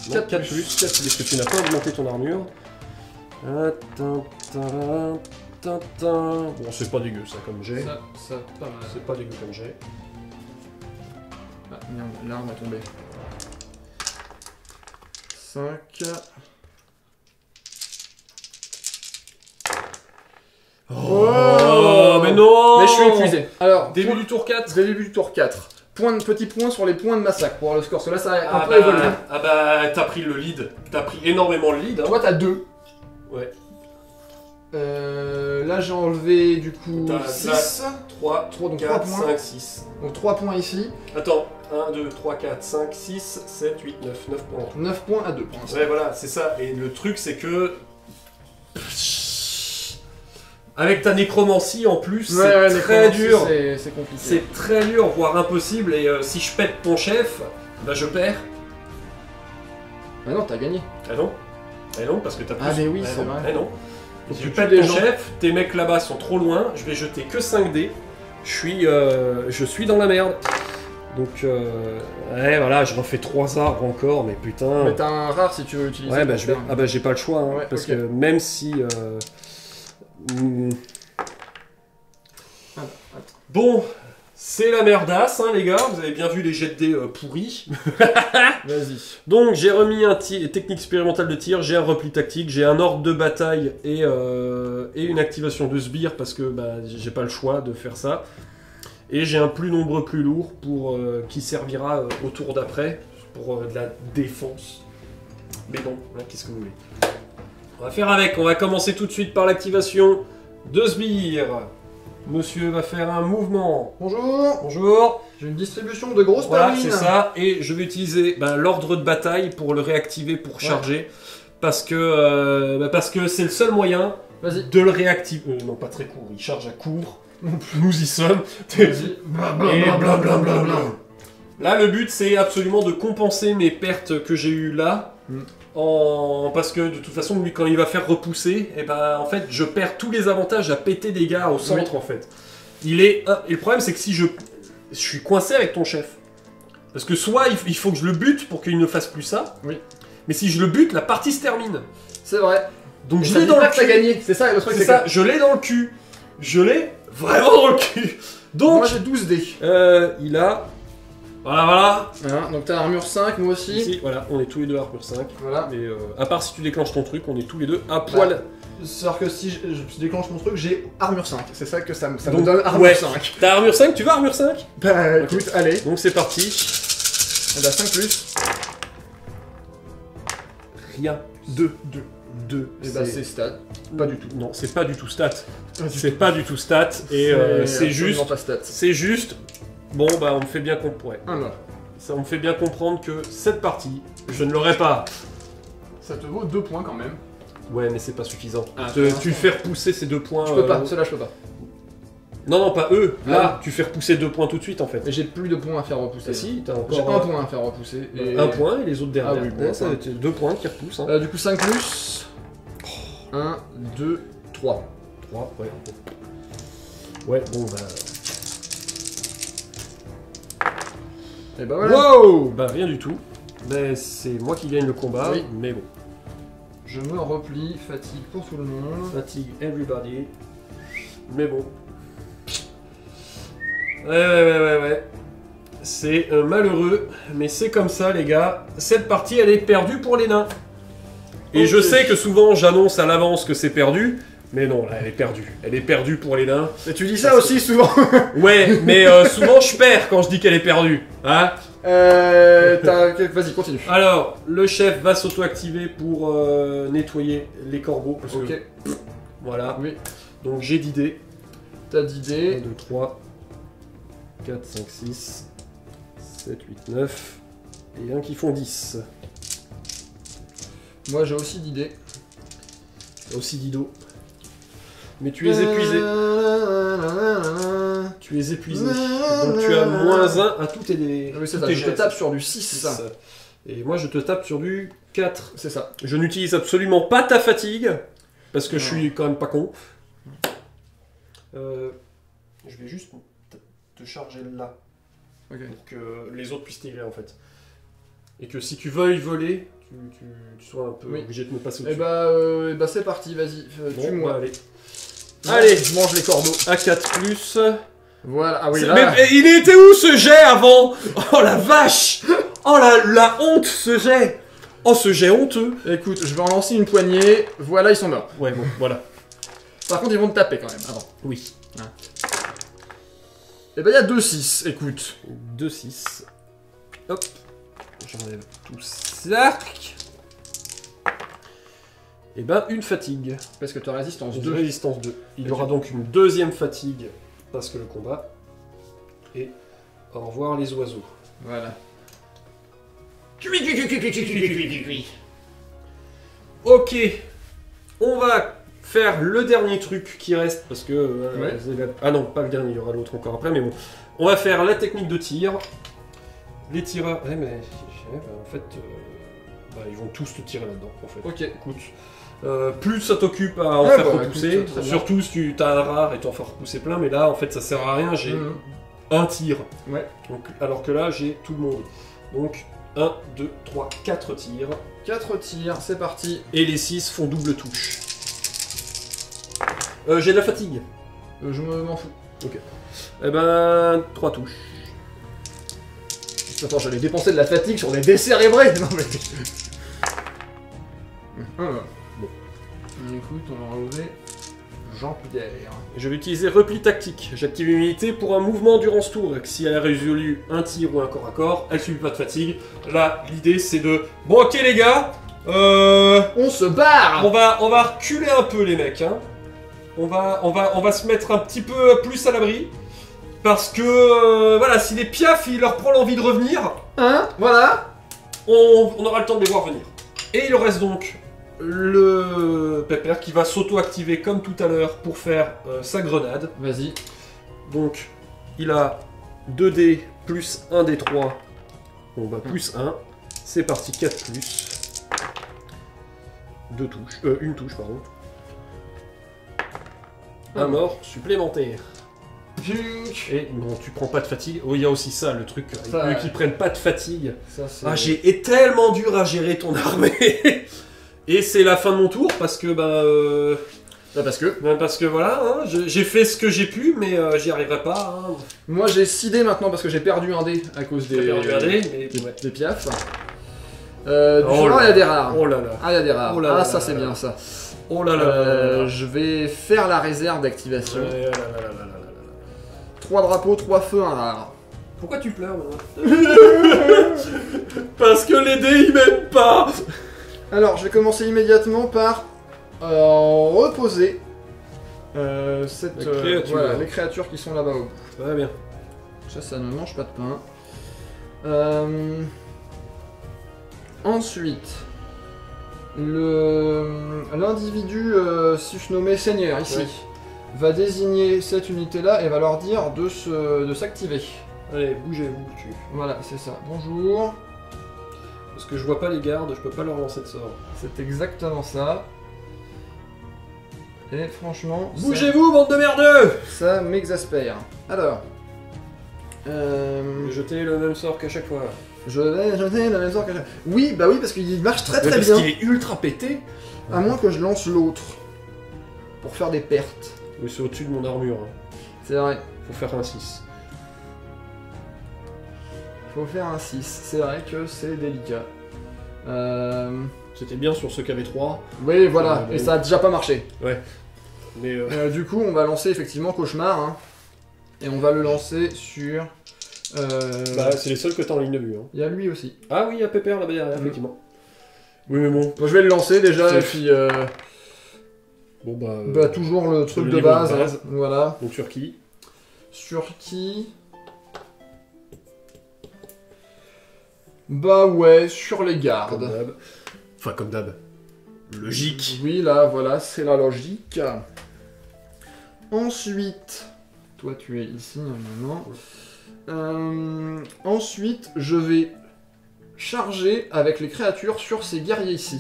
Non, 4+. 4+, parce que tu n'as pas augmenté ton armure. Bon, c'est pas dégueu ça comme jet. Ça, pas mal. C'est pas dégueu comme jet. Ah, merde, l'arme est tombée. 5... Oh, mais non! Mais je suis épuisé. Alors, Début du tour 4. début du tour 4. Petit point sur les points de massacre pour avoir le score. Parce que là, ça a un Ah peu évolué. bah, t'as pris le lead. T'as pris énormément le lead. Hein. Toi, t'as 2. Ouais. Là, j'ai enlevé du coup T'as 6. 3, 3, donc 4, 3 points. 5, 6. Donc 3 points ici. Attends, 1, 2, 3, 4, 5, 6, 7, 8, 9. 9 points. 9 points à 2 pour l'instant. Ouais, voilà, c'est ça. Et le truc, c'est que... Avec ta nécromancie, en plus, c'est très dur. C'est compliqué. C'est très dur, voire impossible. Et si je pète ton chef, bah je perds. Ah non, t'as gagné. Ah non? Ah non, parce que t'as plus... Ah mais oui, Ah c'est non. vrai. Ah non. Faut Si que je tu pète tues ton des gens. chef, tes mecs là-bas sont trop loin, je vais jeter que 5 dés. Je suis dans la merde. Donc, ouais, voilà, je refais 3 arbres encore, mais putain... Mais t'as un rare si tu veux l'utiliser. Ouais, bah, pour faire. ah bah j'ai pas le choix, hein, Ouais, parce ok. que même si... Ah bah, attends. Bon, c'est la merdasse, hein, les gars, vous avez bien vu les jets de dés pourris. Vas-y. Donc j'ai remis un technique expérimentale de tir, j'ai un repli tactique, j'ai un ordre de bataille et une activation de sbire parce que bah, j'ai pas le choix de faire ça. Et j'ai un plus nombreux plus lourd pour, qui servira au tour d'après pour de la défense. Mais bon, hein, qu'est-ce que vous voulez. On va faire avec, on va commencer tout de suite par l'activation de sbire. Monsieur va faire un mouvement. Bonjour. Bonjour. J'ai une distribution de grosses Voilà, palmines. c'est ça. Et je vais utiliser l'ordre de bataille pour le réactiver, pour charger. Parce que c'est le seul moyen Vas-y. de le réactiver. Non, pas très court, il charge à court. Nous y sommes. Vas-y. Et blablabla. Là, le but, c'est absolument de compenser mes pertes que j'ai eues là. Parce que de toute façon, lui, quand il va faire repousser, et ben, en fait, je perds tous les avantages à péter des gars au centre, en fait. Et le problème, c'est que si je suis coincé avec ton chef. Parce que soit il faut que je le bute pour qu'il ne fasse plus ça. Oui. Mais si je le bute, la partie se termine. C'est vrai. Donc Et je ça l'ai dit dans pas le que t'as cul. gagné. C'est ça le truc. C'est ça, je l'ai dans le cul. Je l'ai vraiment dans le cul. Donc, Moi j'ai 12 dés. il a... Voilà. Voilà, donc t'as armure 5, moi aussi. Ici, voilà, on est tous les deux à armure 5. Voilà. Mais à part si tu déclenches ton truc, on est tous les deux à poil. C'est-à-dire que si je déclenche mon truc, j'ai armure 5. C'est ça que ça me Donc, donne armure ouais. 5. T'as armure 5, tu vas armure 5? Bah Ok. écoute, allez. Donc c'est parti. Et bah 5 plus. Rien. 2. 2. Et bah c'est stat. Pas du tout. Non, c'est pas du tout stat. Pas du C'est pas du tout stat. Et c'est juste... absolument pas stat. C'est juste... Bon, bah on me fait bien comprendre. Ouais. Ah non. Ça, on me fait bien comprendre que cette partie, je ne l'aurai pas. Ça te vaut 2 points quand même. Ouais, mais c'est pas suffisant. Ah, Tu fais repousser ces 2 points... Je peux pas, ceux-là je peux pas. Non, pas eux. Là, Ah. tu fais repousser 2 points tout de suite, en fait. Mais j'ai plus de points à faire repousser. Ah si, t'as J'ai encore... un point à faire repousser. Et... 1 point, et les autres derrière. Ah oui, bon, Ouais, ça va être 2 points qui repoussent. Hein. Du coup 5 plus. 1, 2, 3. 3, ouais. Ouais, bon, bah... Et bah voilà. Wow. Bah rien du tout. Mais c'est moi qui gagne le combat, Oui. mais bon. Je me replie, fatigue pour tout le monde. Fatigue everybody. Mais bon. Ouais. c'est malheureux, mais c'est comme ça les gars. Cette partie elle est perdue pour les nains. Et je sais que souvent j'annonce à l'avance que c'est perdu, mais non, là elle est perdue. Elle est perdue pour les nains. Mais tu dis ça aussi souvent. Ouais, mais souvent je perds quand je dis qu'elle est perdue. Hein? Vas-y, continue. Alors, le chef va s'auto-activer pour nettoyer les corbeaux. Parce Ok. que, voilà. Oui. Donc j'ai d'idées. T'as 1, d'idées. 2, 3, 4, 5, 6, 7, 8, 9. Et un qui font 10. Moi j'ai aussi d'idées. T'as aussi Dido. Mais tu es épuisé. Tu es épuisé. Donc tu as -1 à tous tes Oui, c'est tous ça, tes je te jets. tape sur du 6, C'est ça. ça. Et moi je te tape sur du 4. C'est ça. Je n'utilise absolument pas ta fatigue. Parce que je suis quand même pas con. Je vais juste te charger là. Ok. Pour que les autres puissent tirer en fait. Et que si tu veuilles voler, tu sois un peu Oui. obligé de me passer Et au-dessus. bah c'est parti, vas-y, Bon, tue-moi. bah, allez. Allez, je mange les corbeaux. A4+. Voilà, ah oui, C'est- là. Mais il était où ce jet avant? Oh la vache! Oh la honte ce jet! Oh ce jet honteux! Écoute, je vais en lancer une poignée. Voilà, ils sont morts. Ouais bon, voilà. Par contre, ils vont te taper quand même, avant. Oui. Et bah, il y a 2-6, écoute. 2-6. Hop. J'enlève tout ça. Et ben une fatigue. Parce que tu as résistance De 2. résistance 2. Il y aura donc une deuxième fatigue parce que le combat. Et au revoir les oiseaux. Voilà. Ok. On va faire le dernier truc qui reste parce que... Ouais. Ah non, pas le dernier, il y aura l'autre encore après, mais bon. On va faire la technique de tir. Les tireurs... Ouais, mais... en fait... ils vont tous te tirer là-dedans, en fait. Ok. Écoute. Plus ça t'occupe à en Ouais, faire bah, repousser, écoute, très bien. surtout si tu as un rare et t'en fais repousser plein, mais là, en fait, ça sert à rien, j'ai Mhm. un tir. Ouais. Donc, alors que là, j'ai tout le monde. Donc, 1, 2, 3, 4 tirs. 4 tirs, c'est parti. Et les 6 font double touche. J'ai de la fatigue. Je m'en fous. Eh ben, 3 touches. Attends, j'allais dépenser de la fatigue sur des décérébrés. Non mais... Bon. Écoute, on va enlever Jean Pierre. Je vais utiliser repli tactique. J'active une unité pour un mouvement durant ce tour. Et que si elle a résolu un tir ou un corps à corps, elle subit pas de fatigue. Là, l'idée c'est de... Bon ok les gars, On se barre. on va reculer un peu les mecs. Hein. On va se mettre un petit peu plus à l'abri. Parce que, voilà, si les piafs, il leur prend l'envie de revenir, Hein? Voilà. on aura le temps de les voir venir. Et il reste donc le Pepper qui va s'auto-activer comme tout à l'heure pour faire sa grenade. Vas-y. Donc, il a 2 dés plus 1 des 3. Bon, bah, plus 1. C'est parti, 4 plus. 2 touches. Une touche, pardon. Un mort supplémentaire. Et non, tu prends pas de fatigue. Oh, il y a aussi ça, le truc. Ça, Eux qui prennent pas de fatigue. Ça, c'est... Ah, est tellement dur à gérer ton armée. Et c'est la fin de mon tour parce que, parce que voilà, hein, j'ai fait ce que j'ai pu, mais j'y arriverai pas. Hein. Moi j'ai 6 dés maintenant parce que j'ai perdu un dé à cause des... J'ai perdu un dé, mais ouais. des piafs. Du Oh genre, là il y a des rares. Oh là là. Ah, il y a des rares. Oh là Ah, là ça là c'est là bien là. ça. Oh là là là là là. Je vais faire la réserve d'activation. Ouais, là là là là là là là. 3 drapeaux, 3 feux, un rare. Pourquoi tu pleures maintenant? Parce que les dés ils m'aiment pas. Alors, je vais commencer immédiatement par reposer cette, La créature. voilà, les créatures qui sont là-bas au bout. Très bien. Ça ne mange pas de pain. Ensuite, l'individu surnommé Seigneur ici Ouais. va désigner cette unité-là et va leur dire de s'activer. Allez, bougez-vous, tu. Voilà, c'est ça. Bonjour. Parce que je vois pas les gardes, je peux pas leur lancer de sort. C'est exactement ça. Et franchement, Bougez-vous, bande de merdeux! ça m'exaspère. Alors, Jetez le même sort qu'à chaque fois. je vais jeter la même sorte que... Oui, bah oui, parce qu'il marche très Parce bien. qu'il est ultra pété. À moins que je lance l'autre. Pour faire des pertes. Oui, c'est au-dessus de mon armure. Hein. C'est vrai. Faut faire un 6. Faut faire un 6. C'est vrai que c'est délicat. C'était bien sur ceux qui avaient 3. Oui, voilà. Et ça a déjà pas marché. Ouais. Mais Du coup, on va lancer effectivement Cauchemar. Hein, et on va le lancer sur... bah, c'est les seuls que t'as en ligne de vue. Hein. Il y a lui aussi. Ah oui, il y a Pépère là-bas derrière, effectivement. Oui, mais bon. Bon, je vais le lancer déjà, et puis... Bon, bah, toujours le truc le de niveau de base. base. Hein, voilà. Donc sur qui? Sur qui? Bah ouais, sur les Comme gardes. d'hab. Enfin, comme d'hab. Logique. Oui, là, voilà, c'est la logique. Ensuite, toi tu es ici, normalement. Ensuite, je vais charger avec les créatures sur ces guerriers ici.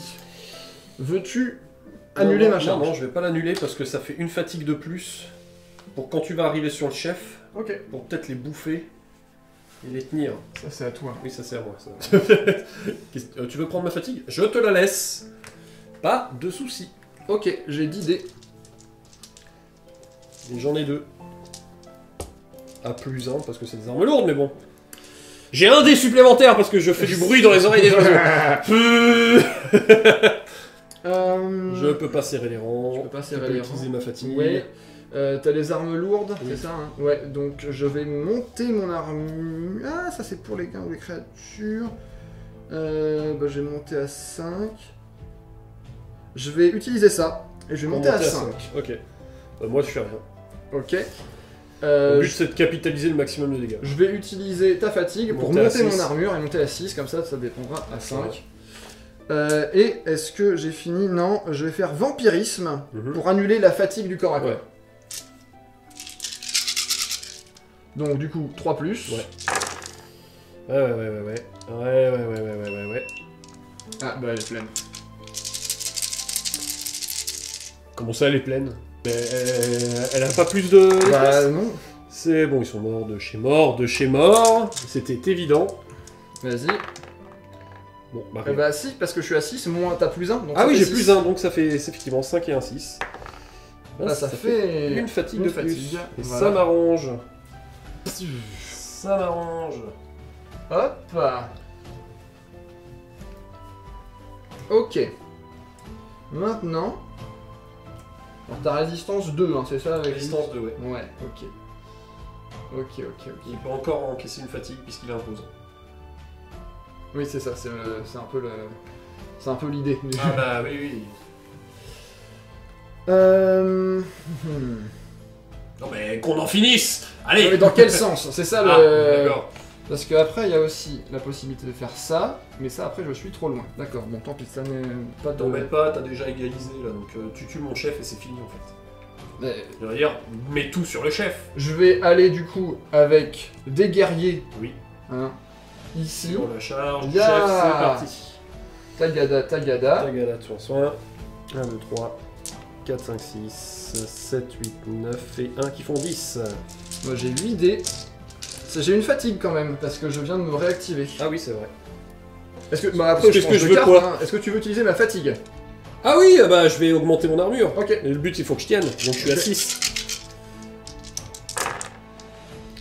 Veux-tu annuler ma charge? Non, je vais pas l'annuler parce que ça fait une fatigue de plus pour quand tu vas arriver sur le chef, Ok. pour peut-être les bouffer et les tenir. Ça, c'est à toi. Oui, ça c'est à moi. Ça. Tu veux prendre ma fatigue? Je te la laisse. Pas de soucis. Ok, j'ai 10 dés. Et j'en ai 2. À plus 1 parce que c'est des armes lourdes, mais bon. J'ai un dé supplémentaire parce que je fais du bruit dans les oreilles des oiseaux. Je peux pas serrer les rangs. Tu peux pas serrer je peux les utiliser rangs. ma fatigue. Ouais. T'as les armes lourdes, Oui. c'est ça hein? Ouais, donc je vais monter mon armure. Ah, ça c'est pour les gains ou les créatures. Bah, je vais monter à 5. Je vais utiliser ça. Et je vais Pour monter à 5. Ok. Moi je fais rien. Ok. Le but c'est de capitaliser le maximum de dégâts. Je vais utiliser ta fatigue pour Monter à monter mon 6. armure et monter à 6, comme ça dépendra à 5. Et est-ce que j'ai fini? Non, je vais faire vampirisme pour annuler la fatigue du corps à corps. Ouais. Donc du coup, 3+. Ouais. Ouais. Ah bah elle est pleine. Comment ça elle est pleine? Mais elle a pas plus de... Bah non. C'est bon, ils sont morts de chez mort, de chez mort. C'était évident. Vas-y. Bon, bah, Bah si, parce que je suis à 6, moins t'as plus 1. Donc ah ça oui, fait j'ai 6. plus 1, donc ça fait c'est effectivement 5 et un 6. Ah, ça fait une fatigue une de plus. fatigue, Et voilà. ça m'arrange. Ça m'arrange. Hop. Ok. Maintenant... Alors ta résistance 2, hein, c'est ça avec Résistance 2, ouais. Ouais, ok. Ok. Il peut encore encaisser une fatigue puisqu'il est imposant. Oui, c'est ça, c'est un peu le... C'est un peu l'idée. Ah bah oui. hmm. Non mais qu'on en finisse. Non, Allez. mais dans quel sens? C'est ça Ah, le... d'accord. Parce qu'après, il y a aussi la possibilité de faire ça, mais ça, après, je suis trop loin. D'accord, bon, tant pis, ça n'est pas de... T'embête pas, t'as déjà égalisé là, donc tu tues mon chef et c'est fini en fait. Mais Je veux dire, mets tout sur le chef. je vais aller, du coup, avec des guerriers, Oui. hein, ici. Sur la charge du Ya. chef, c'est parti. Tagada. Tagada de soin. 1, 2, 3, 4, 5, 6, 7, 8, 9 et 1 qui font 10. Moi, j'ai 8 dés. J'ai une fatigue quand même, parce que je viens de me réactiver. Ah oui, c'est vrai. Est-ce que... Bah après, Qu'est-ce change que je de veux, carte, quoi hein. Est-ce que tu veux utiliser ma fatigue? Ah oui, bah je vais augmenter mon armure. Ok. Et le but, il faut que je tienne. Donc je suis à Ok. 6.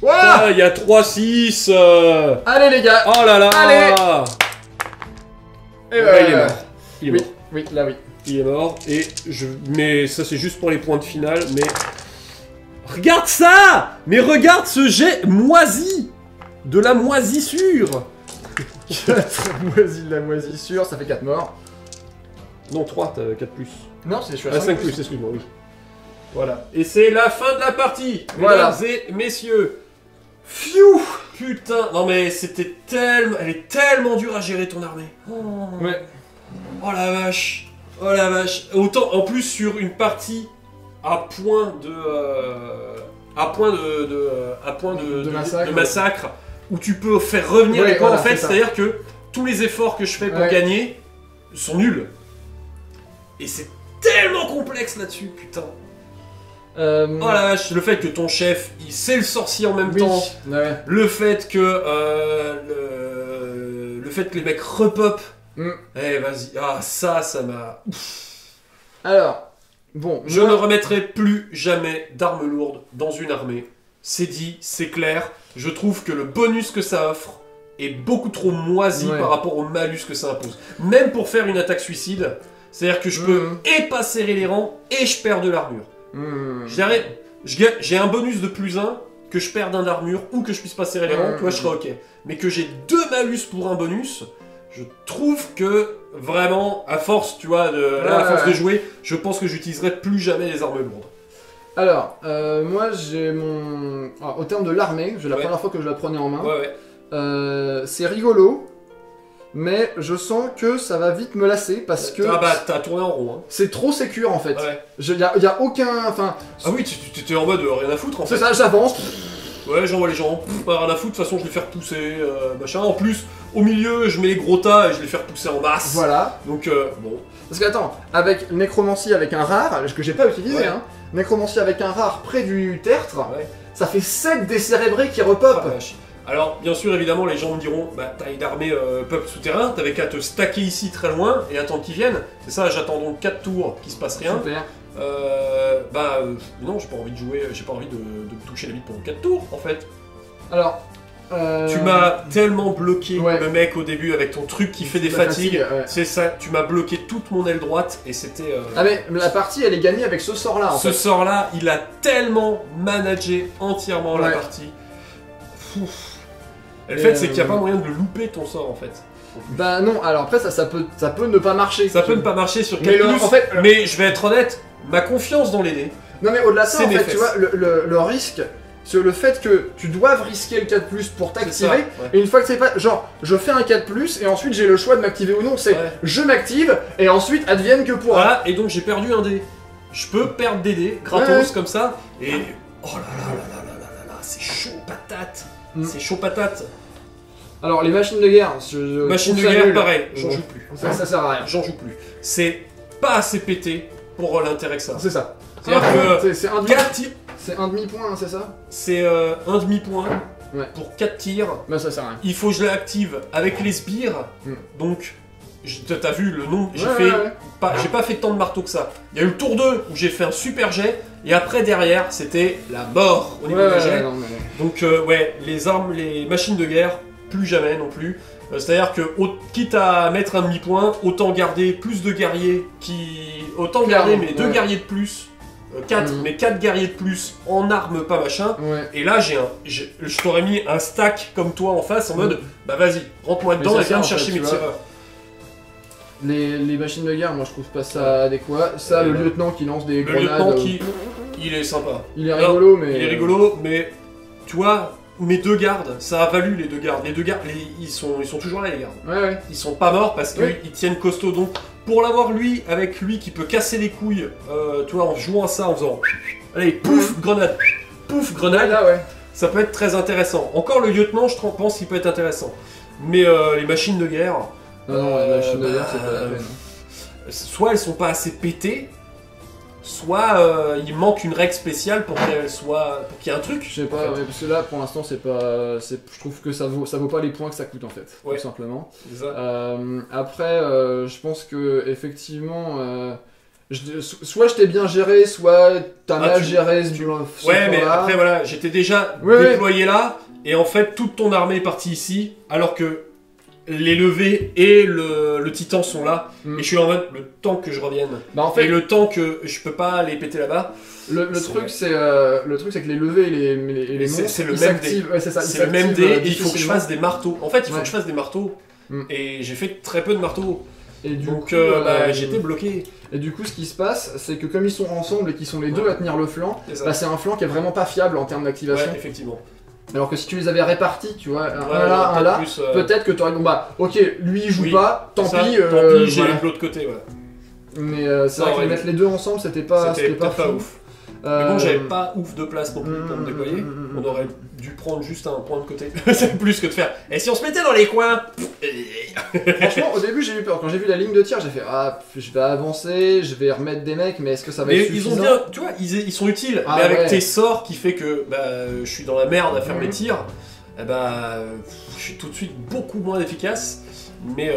Ouah Ah, il y a 3, 6. Allez les gars. Oh là là. Allez. Et Bon, bah, il est mort. Il est Oui, mort. oui, là oui. Il est mort. Et je... Mais ça, c'est juste pour les points de finale. Mais... Regarde ça. Mais regarde ce jet moisi. De la moisissure. 4 moisi de la moisissure, ça fait 4 morts. Non, 3, t'as 4+. Non, je suis à Ah, 5 5+, excuse-moi, oui. Voilà. Et c'est la fin de la partie, Voilà. mesdames et messieurs. Pfiou. Putain. Non mais c'était tellement... Elle est tellement dure à gérer ton armée. Ouais. Oh la vache. Oh la vache. Autant, en plus, sur une partie à point de... De massacre, où tu peux faire revenir Ouais, les points, voilà, en fait, c'est ça. c'est-à-dire que tous les efforts que je fais pour Ouais. gagner sont nuls. Et c'est tellement complexe là-dessus, putain. Oh la vache, le fait que ton chef, il sait le sorcier en même oui. temps, Ouais. le fait que le fait que les mecs repop, eh vas-y, ah ça m'a... Alors, bon, Je moi- ne remettrai plus jamais d'armes lourdes dans une armée. C'est dit, c'est clair. Je trouve que le bonus que ça offre est beaucoup trop moisi Ouais. par rapport au malus que ça impose. Même pour faire une attaque suicide, c'est-à-dire que je peux et pas serrer les rangs et je perds de l'armure. Je dirais, j'ai un bonus de +1, que je perde un d'armure ou que je puisse pas serrer les rangs, tu vois, je serais ok. Mais que j'ai 2 malus pour un bonus, je trouve que vraiment, à force, tu vois, à force de jouer, je pense que j'utiliserai plus jamais les armes lourdes. Alors, moi j'ai mon... Alors, au terme de l'armée, la première fois que je la prenais en main, c'est rigolo, mais je sens que ça va vite me lasser parce que Ah bah, t'as tourné en rond, hein. c'est trop sécure en fait. Ouais. Y a aucun... Enfin, Ah oui, t'étais en mode rien à foutre en fait. c'est ça, j'avance. Ouais, j'envoie les gens, pas rien à foutre, de toute façon je vais faire pousser, machin. En plus, au milieu, je mets les gros tas et je les fais repousser en masse. Voilà. Donc, bon. Parce que attends, avec Nécromancie avec un rare, que j'ai pas utilisé, hein, Nécromancie avec un rare près du tertre, ça fait 7 décérébrés qui repop. Ah, vache. Alors, bien sûr, évidemment, les gens me diront, bah, t'as une armée peuple souterrain, t'avais qu'à te stacker ici très loin et attendre qu'ils viennent. C'est ça, j'attends donc 4 tours qu'il se passe rien. Super. Non, j'ai pas envie de jouer, j'ai pas envie de me toucher la bite pendant 4 tours en fait. Alors, Tu m'as tellement bloqué Ouais. le mec au début avec ton truc qui fait des La fatigues. fatigue, ouais. C'est ça, tu m'as bloqué toute mon aile droite et c'était. Ah mais la partie elle est gagnée avec ce sort là en Ce fait. sort-là, il a tellement managé entièrement la Ouais. partie. Fouf. Et le fait, c'est qu'il n'y a pas moyen de le louper ton sort en fait. Bah non, alors après ça peut ne pas marcher. Ça peut ne pas marcher sur Mais 4 en fait, mais je vais être honnête, ma confiance dans les dés. non mais au-delà de ça c'est en mes fait, tu fesses. vois, le risque, c'est le fait que tu doives risquer le 4+ pour C'est ça, t'activer, ouais. et une fois que c'est pas, genre, je fais un 4+, et ensuite j'ai le choix de m'activer ou non, c'est Ouais. je m'active, et ensuite advienne que pourra. Voilà, et donc j'ai perdu un dé. Je peux perdre des dés, gratos Ouais. comme ça, et. Oh là là là là là là là là, c'est chaud patate! Mm. C'est chaud patate! Alors les machines de guerre, Machine de trouve ça guerre, nul. pareil, j'en Bon. joue plus. Ça sert à rien. J'en joue plus. C'est pas assez pété pour l'intérêt que ça. C'est ça. C'est-à-dire que C'est un demi, 4 tirs, c'est un demi-point, hein, c'est ça? c'est un demi-point Ouais. pour 4 tirs. Bah ça sert à rien. Il faut que je l'active avec les sbires. Mm. Donc, t'as vu le nom, j'ai Ouais, fait. ouais, ouais. J'ai pas fait tant de marteaux que ça. Il y a eu le tour 2 où j'ai fait un super jet, et après derrière c'était la mort au niveau Ouais, des jets. non, mais... Donc ouais, les armes, les machines de guerre, plus jamais non plus. C'est-à-dire que quitte à mettre un demi-point, autant garder plus de guerriers qui... Autant garder mes 2 ouais. guerriers de plus, 4, Mhm. mais 4 guerriers de plus en armes pas machin. Ouais. Et là je t'aurais mis un stack comme toi en face en mode, bah vas-y, rentre-moi dedans c'est et viens ça, me en chercher fait, mes tu vois. tireurs. Les machines de guerre, moi je trouve pas ça adéquat. Ça, Et le ouais. lieutenant qui lance des Le grenades. lieutenant qui... Il est sympa. Il est rigolo, mais. Il est rigolo, mais tu vois, mes 2 gardes, ça a valu les 2 gardes. Les 2 gardes, ils sont toujours là les gardes. Ouais, ouais. Ils sont pas morts parce qu'ils Oui. tiennent costaud. Donc pour l'avoir lui, avec lui qui peut casser les couilles, tu vois, en jouant à ça, en faisant allez, pouf, grenade, pouf, Ouais, grenade, là, ouais. ça peut être très intéressant. Encore le lieutenant, je pense qu'il peut être intéressant. Mais les machines de guerre, Non, les machines de guerre, c'est bah, pas la peine. soit elles sont pas assez pétées, soit il manque une règle spéciale pour qu'elles soient, pour qu'il y ait un truc. Je sais pas, en fait. ouais, parce que là, pour l'instant, c'est pas. Je trouve que ça vaut pas les points que ça coûte en fait, Ouais. tout simplement. C'est ça. Après, je pense que effectivement, soit je t'ai bien géré, soit t'as mal tu- géré ce Ouais, mais tour-là. après voilà, j'étais déjà Ouais, déployé là, et en fait toute ton armée est partie ici, alors que les levées et le titan sont là, Mm. et je suis en mode le temps que je revienne, Bah en fait, et le temps que je peux pas les péter là-bas, le c'est- truc c'est que les levées et les C'est- monstres, c'est le ils même s'activent. Ouais, c'est ça. ils c'est le même s'activent, dé, et il faut que je difficilement. fasse des marteaux. En fait, il faut Ouais. que je fasse des marteaux, Mm. et j'ai fait très peu de marteaux, Et du donc coup, j'étais bloqué. Et du coup, ce qui se passe, c'est que comme ils sont ensemble et qu'ils sont les deux à tenir le flanc, C'est ça. bah, c'est un flanc qui est vraiment pas fiable en termes d'activation. Ouais, effectivement. Alors que si tu les avais répartis, tu vois, un Ouais, là, un peut-être là, plus, peut-être que tu aurais dit, bon bah, ok, lui il joue Oui, pas, tant ça, pis. tant pis, j'ai voilà. de l'autre côté, voilà. Mais c'est Ça vrai que aurait les mettre les deux ensemble, c'était pas, C'était peut-être pas fou. ouf. Mais bon, j'avais pas ouf de place non plus pour me déployer. mm. On aurait dû prendre juste un point de côté. C'est plus que de faire. Et si on se mettait dans les coins Franchement, au début, j'ai eu peur. Quand j'ai vu la ligne de tir, j'ai fait, ah, je vais avancer, je vais remettre des mecs, mais est-ce que ça va Mais être ils suffisant ont bien. Tu vois, ils sont utiles. Ah mais avec ouais. tes sorts qui fait que bah, je suis dans la merde à faire Mhm. mes tirs, eh bah, je suis tout de suite beaucoup moins efficace. Mais.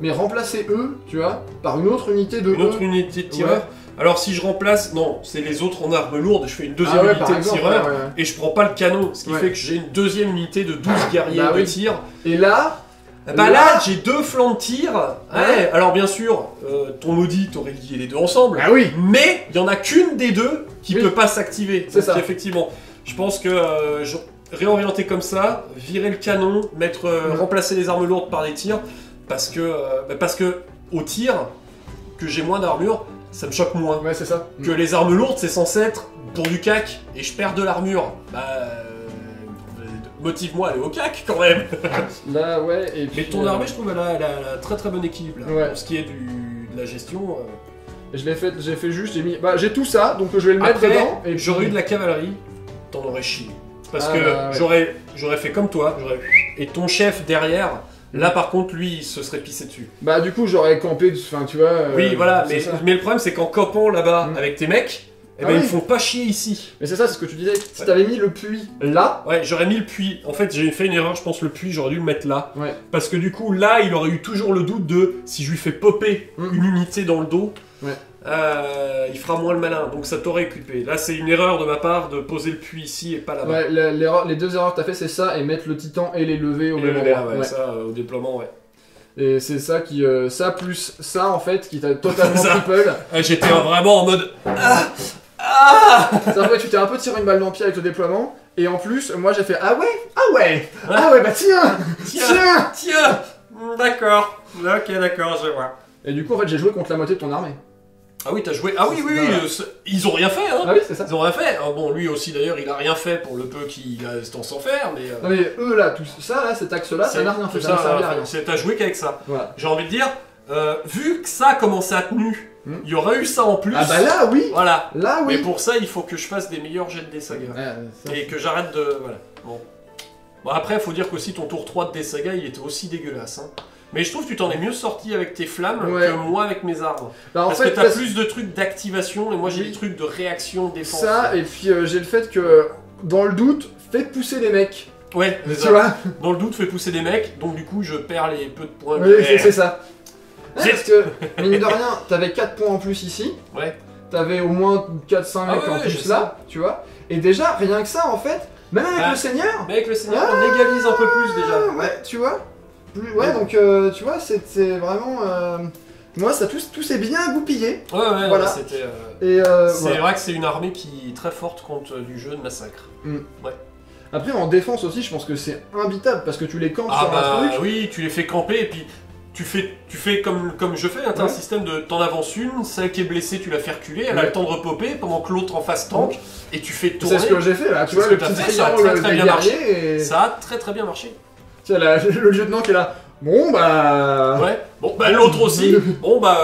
Mais remplacer eux, tu vois, par une autre unité de Une autre eux. unité de tireurs. Alors si je remplace, non, c'est les autres en armes lourdes, je fais une deuxième Ah ouais, unité par de exemple, tireur, ouais. et je prends pas le canon, ce qui Ouais. fait que j'ai une deuxième unité de 12 guerriers Bah de oui. tir. Et là, Bah là, j'ai 2 flancs de tir. Ouais, Ouais. alors bien sûr, ton maudit, t'aurais lié les deux ensemble. ah oui, Mais il y en a qu'une des deux qui Oui. peut pas s'activer. C'est Donc, ça. effectivement, je pense que réorienter comme ça, virer le canon, remplacer les armes lourdes par des tirs, parce que au tir, que j'ai moins d'armure, ça me choque moins. ouais, c'est ça. Que les armes lourdes, c'est censé être pour du cac, et je perds de l'armure. Motive-moi à aller au cac quand même. Là, ouais, et puis... Mais ton armée, je trouve, elle a un très très bon équilibre là. Ouais. Pour ce qui est de la gestion. j'ai fait juste, j'ai mis... Bah, j'ai tout ça, donc je vais le mettre Après, dedans. Et j'aurais eu de puis... la cavalerie, t'en aurais chié. Parce Ah, que bah, ouais. j'aurais fait comme toi, et ton chef derrière, là par contre, lui, il se serait pissé dessus. Bah, du coup, j'aurais campé, enfin, tu vois... Oui, voilà, c'est ça. mais le problème, c'est qu'en campant là-bas Mm. avec tes mecs, eh Ah ben, oui. ils me font pas chier ici. Mais c'est ça, c'est ce que tu disais. Si Ouais. t'avais mis le puits là... Ouais, j'aurais mis le puits. En fait, j'ai fait une erreur, je pense, le puits, j'aurais dû le mettre là. Ouais. Parce que du coup, là, il aurait eu toujours le doute de si je lui fais popper Mm. une unité dans le dos, Ouais. il fera moins le malin. Donc ça t'aurait occupé. Là, c'est une erreur de ma part de poser le puits ici et pas là-bas. Ouais, les deux erreurs que t'as fait, c'est ça, et mettre le titan et les lever au Et même là, endroit. ouais, Ouais. ça, au déploiement, ouais. Et c'est ça qui... ça plus ça, en fait, qui t'a totalement Ça. triple. J'étais vraiment en mode. C'est vrai, tu t'es un peu tiré une balle dans le pied avec le déploiement, et en plus, moi j'ai fait ah ouais, bah tiens, Tiens D'accord. Ok, d'accord, je vois. Et du coup, en fait, j'ai joué contre la moitié de ton armée. Ah oui, t'as joué. Ah oui, oui, Voilà. ils ont rien fait, hein. Ah oui, c'est ça. Ils ont rien fait. Ah, bon, lui aussi d'ailleurs, il a rien fait pour le peu qu'il a ce temps sans faire, mais. Non mais eux là, tout ça là, cet axe là, ça n'a rien fait, tout ça n'a servi à rien. T'as joué qu'avec ça. Voilà. J'ai envie de dire, vu que ça, comment ça a tenu, il y aurait eu ça en plus. Ah bah là oui, Voilà. là oui. Mais pour ça, il faut que je fasse des meilleurs jets de des sagas. Ouais, ça, Et que j'arrête de. Voilà. Bon, après, faut dire qu'aussi ton tour 3 de des sagas, il était aussi dégueulasse. Hein. Mais je trouve que tu t'en es mieux sorti avec tes flammes Ouais. que moi avec mes armes. Bah, en Parce fait, que t'as plus de trucs d'activation et moi j'ai Oui. des trucs de réaction, défense. ça, et puis j'ai le fait que, dans le doute, faites pousser les mecs. Ouais, c'est Tu ça. vois. Dans le doute, fais pousser des mecs, donc du coup je perds les peu de points. Oui, que j'ai. c'est ça. Ouais, J'ai- parce que, mine de rien, t'avais 4 points en plus ici. Ouais. T'avais au moins 4-5 Ah mecs ouais, en ouais, plus je là, tu vois. Et déjà, rien que ça, en fait, même avec Ah. le seigneur, Mais avec le Seigneur, on égalise un peu plus déjà. ouais, tu vois. Ouais, donc, tu vois, c'est vraiment... moi, ça tout s'est bien goupillé. Ouais, ouais, Voilà. c'était. Et C'est voilà. vrai que c'est une armée qui est très forte contre du jeu de massacre. Après, en défense aussi, je pense que c'est imbitable, parce que tu les campes Ah sur bah un truc. oui, tu les fais camper et puis tu fais comme je fais, hein, t'as un Ouais. système de t'en avances une, celle qui est blessée tu la fais reculer, elle a Ouais. le temps de repopper pendant que l'autre en face tank et tu fais tourner. C'est ce que j'ai fait là, tu C'est vois, ce le que t'as petit fait, ça a triangle très des bien marché. guerriers et... Ça a très très bien marché. Tu sais, le lieutenant qui est là, bon bah... Ouais. Bon bah l'autre aussi. Bon bah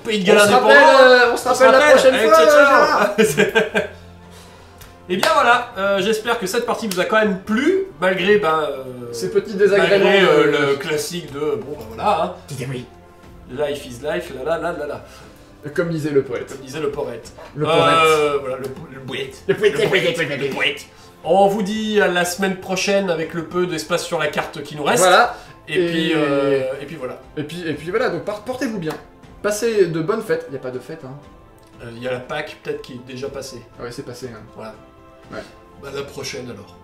pays de galère indépendant. on se rappelle la prochaine Allez, fois, ciao, ciao. Gérard. Et bien voilà, j'espère que cette partie vous a quand même plu, malgré Ces petits désagréments. malgré le classique de bon bah voilà, hein. Oui. Life is life, là là là là là. Comme disait le poète. Comme disait le poète. Le poète. Voilà, le poète. Le poète. Le poète. On vous dit à la semaine prochaine avec le peu d'espace sur la carte qui nous reste. Voilà. Et puis voilà. Et puis voilà, donc portez-vous bien. Passez de bonnes fêtes. Il n'y a pas de fête, hein. Il y a la Pâques peut-être qui est déjà passée. Ah ouais, c'est passé, hein. Voilà. Ouais. Bah la prochaine alors.